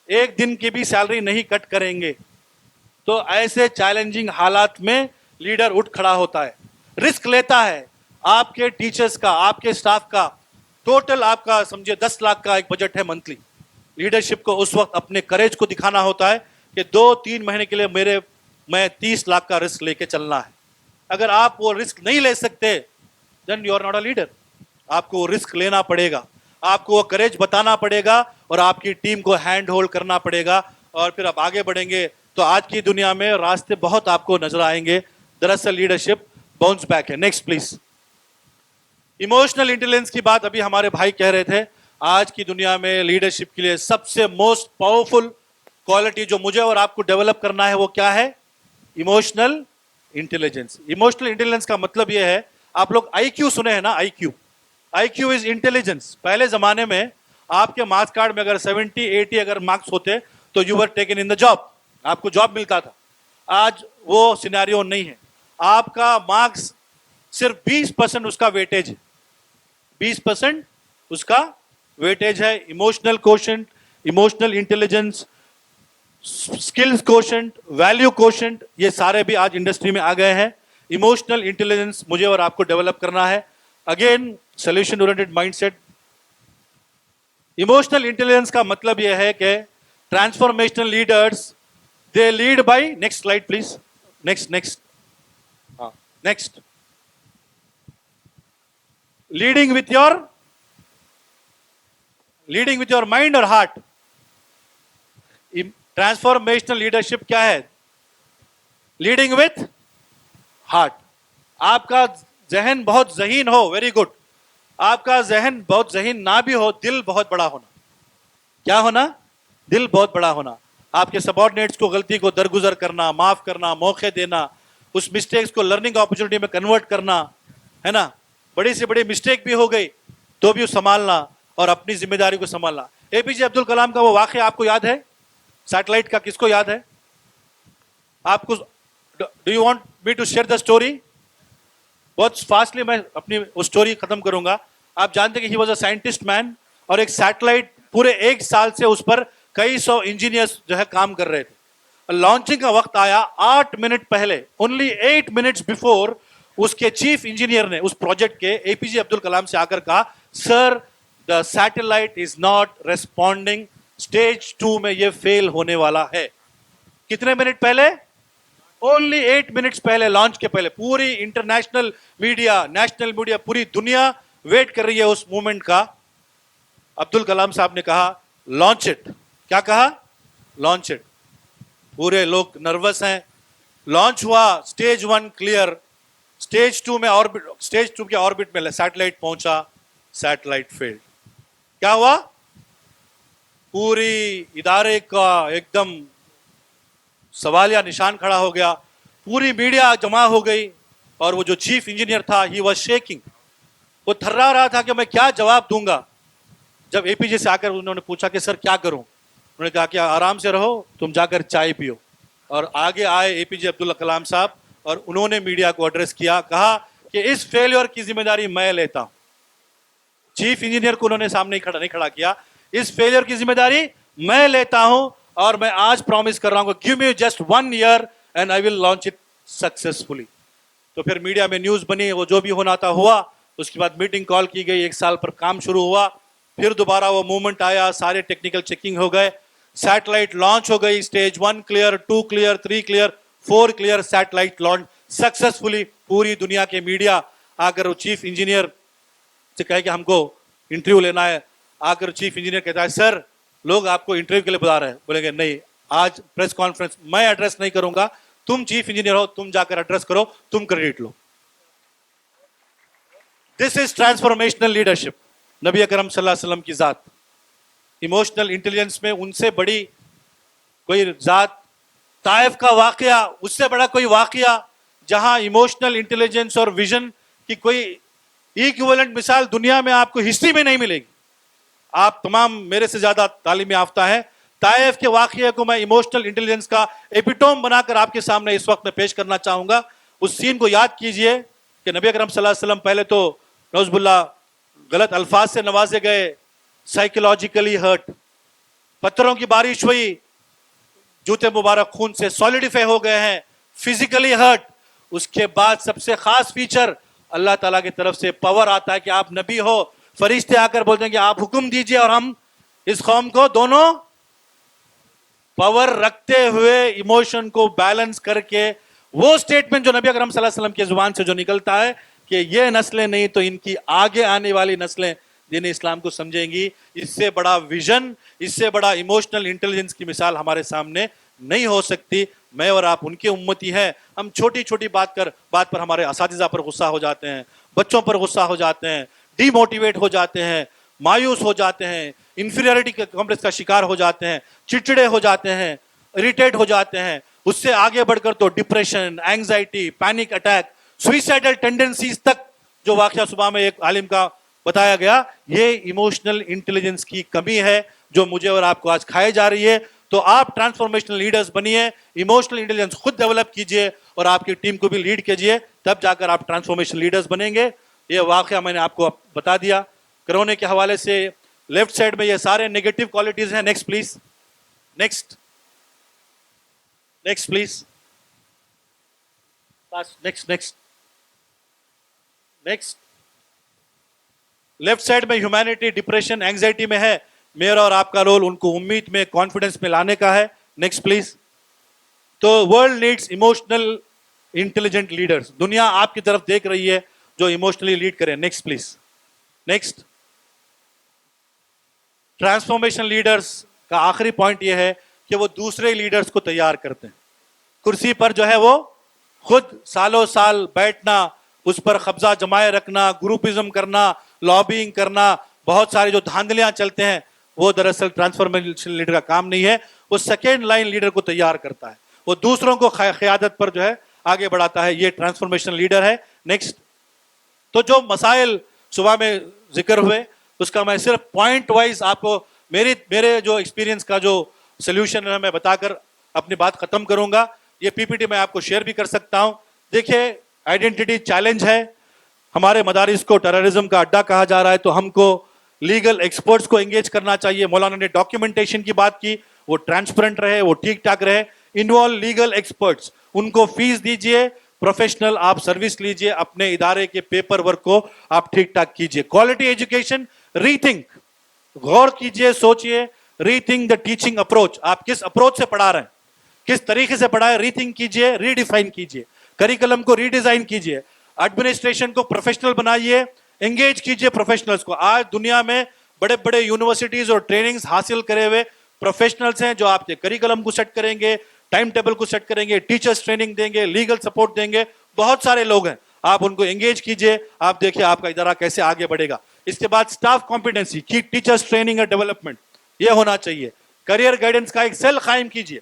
A: एक दिन की भी सैलरी नहीं कट करेंगे। तो ऐसे चैलेंजिंग हालात में लीडर उठ खड़ा होता है, रिस्क लेता है। आपके टीचर्स का, आपके स्टाफ का, टोटल आपका समझिए 10 लाख का एक बजट है मंथली। लीडरशिप को उस वक्त अपने करेज को दिखाना होता है कि 2-3 महीने के लिए मैं 30 लाख का रिस्क लेके चलना है। अगर आप वो रिस्क नहीं ले सकते, then you are not a leader. आपको वो रिस्क लेना पड़ेगा, आपको वो करेज बताना पड़ेगा और आपकी टीम को हैंड होल्ड करना पड़ेगा, और फिर आप आगे बढ़ेंगे। तो आज की दुनिया में रास्ते बहुत आपको नजर आएंगे। दरअसल लीडरशिप बाउंस बैक है। Next please. इमोशनल इंटेलिजेंस की बात अभी हमारे भाई कह रहे थे। आज की दुनिया में लीडरशिप के लिए सबसे मोस्ट पावरफुल क्वालिटी जो मुझे और आपको डेवलप करना है वो क्या है? Emotional intelligence. इमोशनल इंटेलिजेंस का मतलब यह है, आप लोग आईक्यू सुने हैं ना? IQ, IQ is intelligence. पहले जमाने में आपके मार्क्स कार्ड में अगर 70-80 अगर मार्क्स होते तो you were taken in the job, आपको जॉब मिलता था। आज वो सिनेरियो नहीं है। आपका मार्क्स सिर्फ 20% उसका वेटेज है, 20% उसका वेटेज है। Emotional quotient, emotional intelligence, skills quotient, value quotient, ये सारे भी आज इंडस्ट्री में आ गए हैं। इमोशनल इंटेलिजेंस मुझे और आपको डेवलप करना है। Again solution oriented mindset. Emotional intelligence का मतलब यह है कि transformational leaders they lead by, next slide please, next next, leading with your mind और हार्ट। ट्रांसफॉर्मेशनल लीडरशिप क्या है? Leading with heart. आपका जहन बहुत ज़हीन हो, वेरी गुड। आपका जहन बहुत ज़हीन ना भी हो, दिल बहुत बड़ा होना। क्या होना? दिल बहुत बड़ा होना। आपके सबऑर्डिनेट्स को गलती को दरगुजर करना, माफ करना, मौके देना, उस मिस्टेक्स को लर्निंग अपॉर्चुनिटी में कन्वर्ट करना, है ना? बड़ी से बड़ी मिस्टेक भी हो गई तो भी संभालना और अपनी जिम्मेदारी को संभालना। एपीजे अब्दुल कलाम का वो वाकया आपको याद है? सैटेलाइट का, किसको याद है? आपको, do you want me to share the story? बहुत फास्टली मैं अपनी वो स्टोरी खत्म करूंगा। आप जानते कि he was a scientist man, और एक सैटेलाइट पूरे 1 साल से उस पर कई 100 इंजीनियर्स जो है काम कर रहे थे। लॉन्चिंग का वक्त आया 8 मिनट पहले, ओनली 8 मिनट्स बिफोर, उसके चीफ इंजीनियर ने उस प्रोजेक्ट के एपीजे अब्दुल कलाम से आकर कहा, sir the satellite is not responding, stage 2 में ये फेल होने वाला है। कितने मिनट पहले? ओनली 8 मिनट्स पहले, लॉन्च के पहले। पूरी इंटरनेशनल मीडिया, नेशनल मीडिया, पूरी दुनिया वेट कर रही है उस मूवमेंट का। अब्दुल कलाम साहब ने कहा लॉन्च इट। क्या कहा? Launch it. पूरे लोग नर्वस हैं। लॉन्च हुआ, स्टेज 1 क्लियर, स्टेज 2 में ऑर्बिट, स्टेज 2 के ऑर्बिट में सैटेलाइट पहुंचा, सैटेलाइट फेल्ड। क्या हुआ? पूरी इदारे का एकदम सवालिया निशान खड़ा हो गया, पूरी मीडिया जमा हो गई, और वो जो चीफ इंजीनियर था, ही वाज शेकिंग, वो थर्रा रहा था कि मैं क्या जवाब दूंगा। जब एपीजे से आकर उन्होंने पूछा कि सर क्या करूं, उन्होंने कहा कि आराम से रहो, तुम जाकर चाय पियो। और आगे आए एपीजे अब्दुल कलाम साहब और उन्होंने मीडिया को एड्रेस किया, कहा कि इस फेलियर की जिम्मेदारी मैं लेता हूं। चीफ इंजीनियर को उन्होंने सामने नहीं खड़ा किया, इस फेलियर की जिम्मेदारी मैं लेता हूं, और मैं आज प्रॉमिस कर रहा हूं, give me just 1 year and I will launch it successfully. तो फिर मीडिया में न्यूज बनी, वो जो भी होना था हुआ। उसके बाद मीटिंग कॉल की गई, 1 साल पर काम शुरू हुआ। फिर दोबारा वो मूवमेंट आया, सारे टेक्निकल चेकिंग हो गए, सैटेलाइट लॉन्च हो गई। Stage 1 clear, 2 clear, 3 clear, 4 clear, satellite launch successfully. पूरी दुनिया के मीडिया आकर वो चीफ इंजीनियर से कहे कि हमको इंटरव्यू लेना है। आकर चीफ इंजीनियर कहता है, सर लोग आपको इंटरव्यू के लिए बुला रहे हैं। बोलेंगे नहीं, आज प्रेस कॉन्फ्रेंस मैं एड्रेस नहीं करूंगा, तुम चीफ इंजीनियर हो, तुम जाकर एड्रेस करो, तुम credit low. This is transformational leadership, नबी अकरम सल्लल्लाहु अलैहि वसल्लम की जात। इमोशनल इंटेलिजेंस में उनसे बड़ी कोई जात, ताइफ का वाकया, उससे बड़ा कोई वाकया जहां इमोशनल इंटेलिजेंस और विजन की कोई इक्विवेलेंट मिसाल दुनिया में आपको हिस्ट्री में नहीं मिलेगी। आप तमाम मेरे से ज्यादा तालीम याफ्ता है। ताइफ के वाकये को मैं इमोशनल इंटेलिजेंस का एपिटोम बनाकर आपके सामने इस वक्त में पेश करना चाहूंगा। उस सीन को याद कीजिए कि नबी अकरम सल्लल्लाहु अलैहि वसल्लम पहले तो नौजुबिल्लाह गलत अल्फाज से नवाजे गए, साइकोलॉजिकली हर्ट, पत्थरों की बारिश हुई, जूते मुबारक खून से सॉलिडिफाई हो गए हैं, फिजिकली हर्ट। उसके बाद सबसे खास फीचर, अल्लाह ताला की तरफ से पावर आता है कि आप नबी हो, फरिश्ते आकर बोलते हैं कि आप हुक्म दीजिए और हम इस कौम को, दोनों पावर रखते हुए इमोशन को बैलेंस करके वो स्टेटमेंट जो नबी अकरम सल्लल्लाहु अलैहि वसल्लम की जुबान से जो निकलता है कि ये नस्लें नहीं तो इनकी आगे आने वाली नस्लें दीन इस्लाम को समझेंगी, इससे बड़ा विजन, इससे बड़ा इमोशनल इंटेलिजेंस की मिसाल हमारे सामने नहीं हो सकती। मैं और आप उनके उम्मती हैं। हम छोटी छोटी बात पर हमारे असातिज़ा पर गुस्सा हो जाते हैं, बच्चों पर गुस्सा हो जाते हैं, डीमोटिवेट हो जाते हैं, मायूस हो जाते हैं, इंफीरियरिटी कॉम्प्लेक्स का शिकार हो जाते हैं, चिड़चिड़े हो जाते हैं, इरिटेट हो जाते हैं। उससे आगे बढ़कर तो depression, anxiety, panic attack, suicidal tendencies तक जो वाकया सुबह में एक आलिम का बताया गया, ये इमोशनल इंटेलिजेंस की कमी है जो मुझे और आपको आज खाई जा रही है। तो आप ट्रांसफॉर्मेशनल लीडर्स बनिए, इमोशनल इंटेलिजेंस खुद डेवलप कीजिए और आपकी टीम को भी लीड कीजिए, तब जाकर आप ट्रांसफॉर्मेशनल लीडर्स बनेंगे। ये वाकया मैंने आपको बता दिया। कोरोना के हवाले से लेफ्ट साइड में ये सारे नेगेटिव क्वालिटीज हैं। Next please, next next please, next next next. Left side में ह्यूमैनिटी, डिप्रेशन, एंग्जाइटी में है। मेरा और आपका रोल उनको उम्मीद में, कॉन्फिडेंस में लाने का है। Next please. तो world needs emotional intelligent leaders. दुनिया आपकी तरफ देख रही है जो इमोशनली लीड करें। Next please, next. Transformation leaders का आखिरी पॉइंट यह है कि वो दूसरे लीडर्स को तैयार करते हैं। कुर्सी पर जो है वो खुद सालों साल बैठना, उस पर कब्जा जमाए रखना, ग्रुपिज्म करना, लॉबिंग करना, बहुत सारे जो धांधलियां चलते हैं, वो दरअसल ट्रांसफॉर्मेशन लीडर का काम नहीं है। वो सेकेंड लाइन लीडर को तैयार करता है, वो दूसरों को क़यादत पर जो है आगे बढ़ाता है। ये ट्रांसफॉर्मेशन लीडर है। नेक्स्ट। तो जो मसाइल सुबह में जिक्र हुए उसका मैं सिर्फ पॉइंट वाइज आपको मेरे जो एक्सपीरियंस का जो सोल्यूशन है मैं बताकर अपनी बात खत्म करूंगा। ये पीपीटी मैं आपको शेयर भी कर सकता हूं। देखिए, आइडेंटिटी चैलेंज है। हमारे मदारिस को टेररिज्म का अड्डा कहा जा रहा है, तो हमको लीगल एक्सपर्ट्स को एंगेज करना चाहिए। मौलाना ने डॉक्यूमेंटेशन की बात की, वो ट्रांसपेरेंट रहे, वो ठीक ठाक रहे। इन्वॉल्व लीगल एक्सपर्ट्स, उनको फीस दीजिए, प्रोफेशनल आप सर्विस लीजिए, अपने इदारे के पेपर वर्क को आप ठीक ठाक कीजिए। क्वालिटी एजुकेशन, रीथिंक, गौर कीजिए, सोचिए, रीथिंक द टीचिंग अप्रोच। आप किस अप्रोच से पढ़ा रहे हैं, किस तरीके से पढ़ा है, रीथिंक कीजिए, रीडिफाइन कीजिए, करिकुलम को रीडिजाइन कीजिए, एडमिनिस्ट्रेशन को प्रोफेशनल बनाइए, एंगेज कीजिए प्रोफेशनल्स को। आज दुनिया में बड़े बड़े यूनिवर्सिटीज और ट्रेनिंग्स हासिल करे हुए प्रोफेशनल्स हैं जो आपके करिकुलम को सेट करेंगे, टाइम टेबल को सेट करेंगे, टीचर्स ट्रेनिंग देंगे, लीगल सपोर्ट देंगे। बहुत सारे लोग हैं, आप उनको एंगेज कीजिए, आप देखिए आपका इदारा कैसे आगे बढ़ेगा। इसके बाद स्टाफ कॉम्पिटेंसी की, टीचर्स ट्रेनिंग और डेवलपमेंट, ये होना चाहिए। करियर गाइडेंस का एक सेल कायम कीजिए।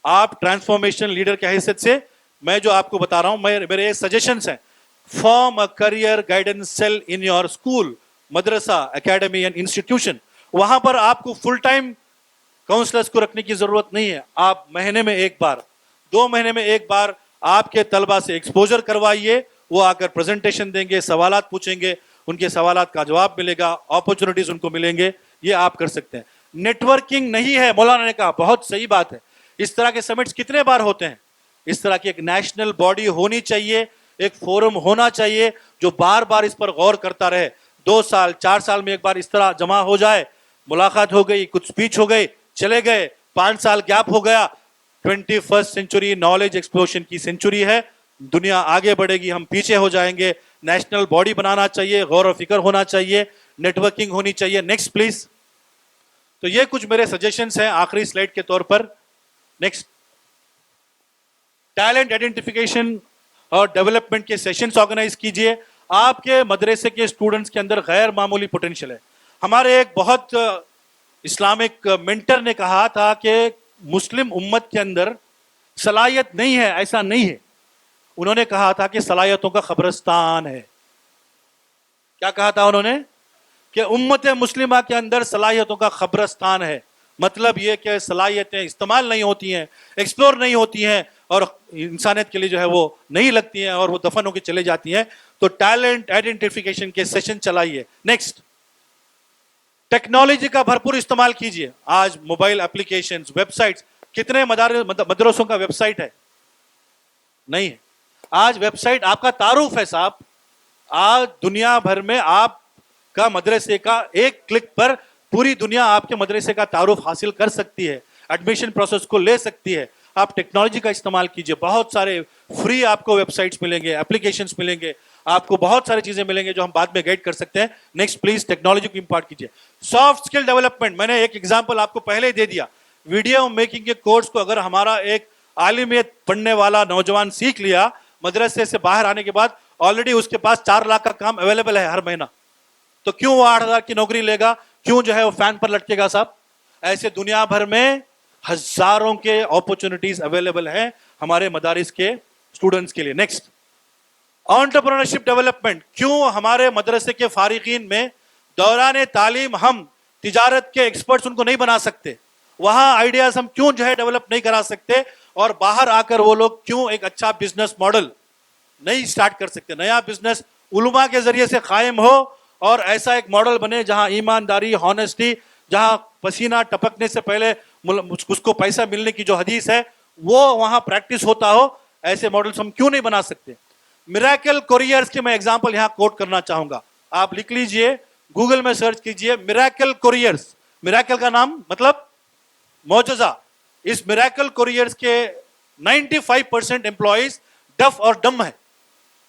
A: आप ट्रांसफॉर्मेशन लीडर की हैसियत से मैं जो आपको बता रहा हूं, मेरे ये सजेशंस हैं। Form a career guidance cell in your school, मदरसा, एकेडमी एंड इंस्टीट्यूशन। वहां पर आपको फुल टाइम काउंसलर्स को रखने की जरूरत नहीं है। आप महीने में एक बार, 2 महीने में एक बार आपके तलबा से एक्सपोजर करवाइए। वो आकर प्रेजेंटेशन देंगे, सवालात पूछेंगे, उनके सवालात का जवाब मिलेगा, अपॉर्चुनिटीज उनको मिलेंगे। ये आप कर सकते हैं। नेटवर्किंग नहीं है, मौलाना ने कहा, बहुत सही बात है। इस तरह के समिट्स कितने बार होते हैं? इस तरह की एक नेशनल बॉडी होनी चाहिए, एक फोरम होना चाहिए जो बार बार इस पर गौर करता रहे। 2 साल 4 साल में एक बार इस तरह जमा हो जाए, मुलाकात हो गई, कुछ स्पीच हो गई, चले गए, 5 साल गैप हो गया। 21st सेंचुरी नॉलेज एक्सप्लोशन की सेंचुरी है। दुनिया आगे बढ़ेगी, हम पीछे हो जाएंगे। नेशनल बॉडी बनाना चाहिए, गौर और फिक्र होना चाहिए, नेटवर्किंग होनी चाहिए। Next please. तो ये कुछ मेरे सजेशंस हैं आखिरी स्लाइड के तौर पर। नेक्स्ट। टैलेंट आइडेंटिफिकेशन और डेवलपमेंट के सेशंस ऑर्गेनाइज कीजिए। आपके मदरसे के स्टूडेंट्स के अंदर गैर मामूली पोटेंशियल है। हमारे एक बहुत इस्लामिक मेंटर ने कहा था कि मुस्लिम उम्मत के अंदर सलाहियत नहीं है, ऐसा नहीं है। उन्होंने कहा था कि सलाहियतों का कब्रिस्तान है। क्या कहा था उन्होंने? कि उम्मत मुस्लिमा के अंदर सलाहियतों का कब्रिस्तान है। मतलब ये कि सलाहियतें इस्तेमाल नहीं होती हैं, एक्सप्लोर नहीं होती हैं और इंसानियत के लिए जो है वो नहीं लगती हैं और वो दफन होकर चले जाती हैं। तो टैलेंट आइडेंटिफिकेशन के सेशन चलाइए। नेक्स्ट। टेक्नोलॉजी का भरपूर इस्तेमाल कीजिए. आज मोबाइल एप्लीकेशंस, वेबसाइट्स, कितने मदरसों का वेबसाइट है? नहीं है. आज वेबसाइट आपका तारुफ है साहब. आज दुनिया भर में आपका मदरसे का एक क्लिक पर पूरी दुनिया आपके मदरसे का तारुफ हासिल कर सकती है, एडमिशन प्रोसेस को ले सकती है. आप टेक्नोलॉजी का इस्तेमाल कीजिए. बहुत सारे फ्री आपको वेबसाइट्स मिलेंगे, एप्लीकेशंस मिलेंगे, आपको बहुत सारी चीजें मिलेंगे जो हम बाद में गाइड कर सकते हैं. नेक्स्ट प्लीज टेक्नोलॉजी को इंपार्ट कीजिए. सॉफ्ट स्किल डेवलपमेंट, मैंने एक एग्जांपल आपको पहले ही दे दिया. वीडियो मेकिंग के कोर्स को अगर हमारा एक आलिमियत पढ़ने वाला नौजवान सीख लिया, मदरसे से बाहर आने के बाद ऑलरेडी उसके पास 4 लाख का काम अवेलेबल है हर महीना. तो क्यों वो 8,000 की नौकरी लेगा? क्यों जो है वो फैन पर लटकेगा साहब? ऐसे दुनिया भर में हजारों के अपॉर्चुनिटीज अवेलेबल हैं हमारे मदारिस के स्टूडेंट्स के लिए. Next, entrepreneurship development. क्यों हमारे मदरसे के फारिकीन में दौरान तालीम हम तिजारत के एक्सपर्ट्स उनको नहीं बना सकते? वहां आइडियाज हम क्यों जो है डेवलप नहीं करा सकते? और बाहर आकर वो लोग क्यों एक अच्छा बिजनेस मॉडल नहीं स्टार्ट कर सकते? नया बिजनेस उलमा के जरिए से कायम हो और ऐसा एक मॉडल बने जहां ईमानदारी, हॉनेस्टी, जहां पसीना टपकने से पहले उसको पैसा मिलने की जो हदीस है वो वहां प्रैक्टिस होता हो. ऐसे मॉडल्स हम क्यों नहीं बना सकते? मिरेकल कोरियर्स के मैं एग्जांपल यहां कोट करना चाहूंगा. आप लिख लीजिए, गूगल में सर्च कीजिए मिरेकल कोरियर्स. मिरेकल का नाम मतलब मौजज़ा. इस मिरेकल कोरियर्स के 95% एम्प्लॉइज डफ और डम है,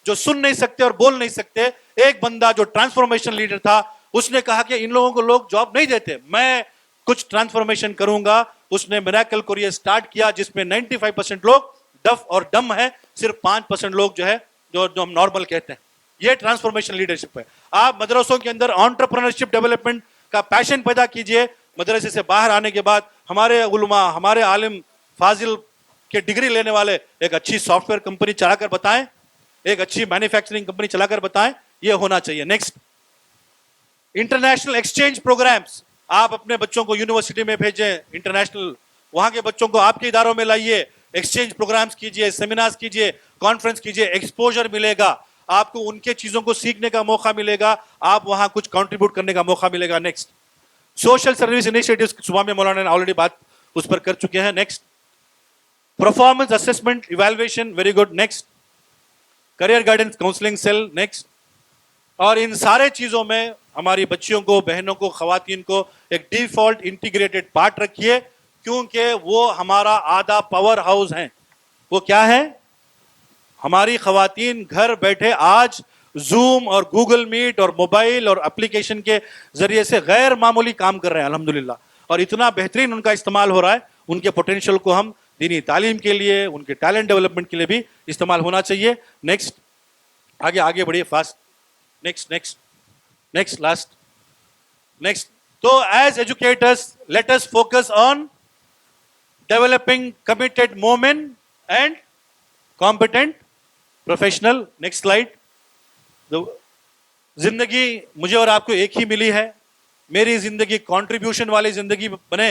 A: जो सुन नहीं सकते और बोल नहीं सकते. एक बंदा जो ट्रांसफॉर्मेशन लीडर था, उसने कहा कि इन लोगों को लोग जॉब नहीं देते, मैं कुछ ट्रांसफॉर्मेशन करूंगा. उसने मिरेकल कोरियर स्टार्ट किया जिसमें 95% लोग डफ और डम है, सिर्फ 5% लोग जो है जो हम नॉर्मल कहते हैं. ये ट्रांसफॉर्मेशन लीडरशिप है. आप मदरसों के अंदर एंटरप्रेन्योरशिप डेवलपमेंट का पैशन पैदा कीजिए. मदरसे से बाहर आने के बाद हमारे उलमा, हमारे आलिम फाजिल के डिग्री लेने वाले एक अच्छी सॉफ्टवेयर कंपनी चलाकर बताएं, एक अच्छी मैन्युफैक्चरिंग कंपनी चलाकर बताएं. ये होना चाहिए. Next, international exchange programs. आप अपने बच्चों को यूनिवर्सिटी में भेजें, इंटरनेशनल, वहां के बच्चों को आपके इदारों में लाइए, एक्सचेंज प्रोग्राम्स कीजिए, सेमिनार्स कीजिए, कॉन्फ्रेंस कीजिए. एक्सपोजर मिलेगा आपको, उनके चीजों को सीखने का मौका मिलेगा, आप वहां कुछ कंट्रीब्यूट करने का मौका मिलेगा. Next, social service initiatives. सुबह में मौलाना ने ऑलरेडी बात उस पर कर चुके हैं. Next, performance assessment evaluation, very good. Next, career guidance counselling cell. Next, और इन सारे चीजों में हमारी बच्चियों को, बहनों को, खवातीन को एक डिफॉल्ट इंटीग्रेटेड पार्ट रखिए, क्योंकि वो हमारा आधा पावर हाउस हैं. वो क्या है? हमारी खवातीन घर बैठे आज जूम और गूगल मीट और मोबाइल और एप्लीकेशन के जरिए से गैर मामूली काम कर रहे हैं अल्हम्दुलिल्लाह. और इतना बेहतरीन उनका इस्तेमाल हो रहा है. उनके पोटेंशियल को हम दीनी तालीम के लिए, उनके टैलेंट डेवलपमेंट के लिए भी इस्तेमाल होना चाहिए. नेक्स्ट, आगे बढ़िए फास्ट. Next, last. नेक्स्ट, तो as educators let us focus on developing committed momin and competent professional. Next slide. जिंदगी मुझे और आपको एक ही मिली है. मेरी जिंदगी कंट्रीब्यूशन वाली जिंदगी बने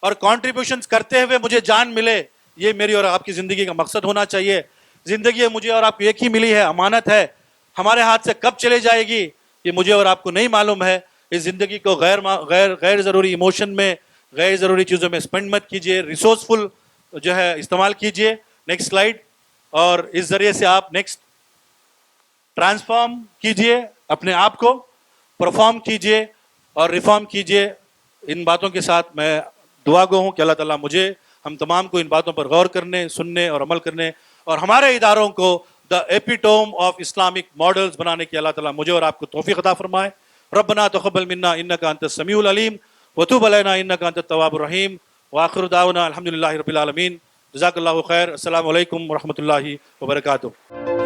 A: और कंट्रीब्यूशंस करते हुए मुझे जान मिले. ये मेरी और आपकी जिंदगी का मकसद होना चाहिए. जिंदगी मुझे और आपको एक ही मिली है, अमानत है. हमारे हाथ से कब चले जाएगी ये मुझे और आपको नहीं मालूम है. इस जिंदगी को गैर जरूरी इमोशन में, गैर जरूरी चीजों में स्पेंड मत कीजिए. रिसोर्सफुल जो है इस्तेमाल कीजिए. Next slide. और इस जरिए से आप नेक्स्ट ट्रांसफॉर्म कीजिए अपने आप को, परफॉर्म कीजिए और रिफॉर्म कीजिए. इन बातों के साथ मैं दुआ गो हूँ कि अल्लाह ताला मुझे, हम तमाम को इन बातों पर गौर करने, सुनने और अमल करने और हमारे इदारों को the epitome of Islamic models बनाने की अल्लाह ताला मुझे और आपको तौफीक अता फरमाए. रब्बना तक़ब्बल मिन्ना इन्नका अंतस समीउल अलीम व तुब अलैना इन्नका अंतत तव्वाबुर रहीम व आखिरु दावना अल्हम्दुलिल्लाहि रब्बिल आलमीन. जज़ाकल्लाहु खैर. अस्सलामु अलैकुम व रहमतुल्लाहि व बरकातुहू.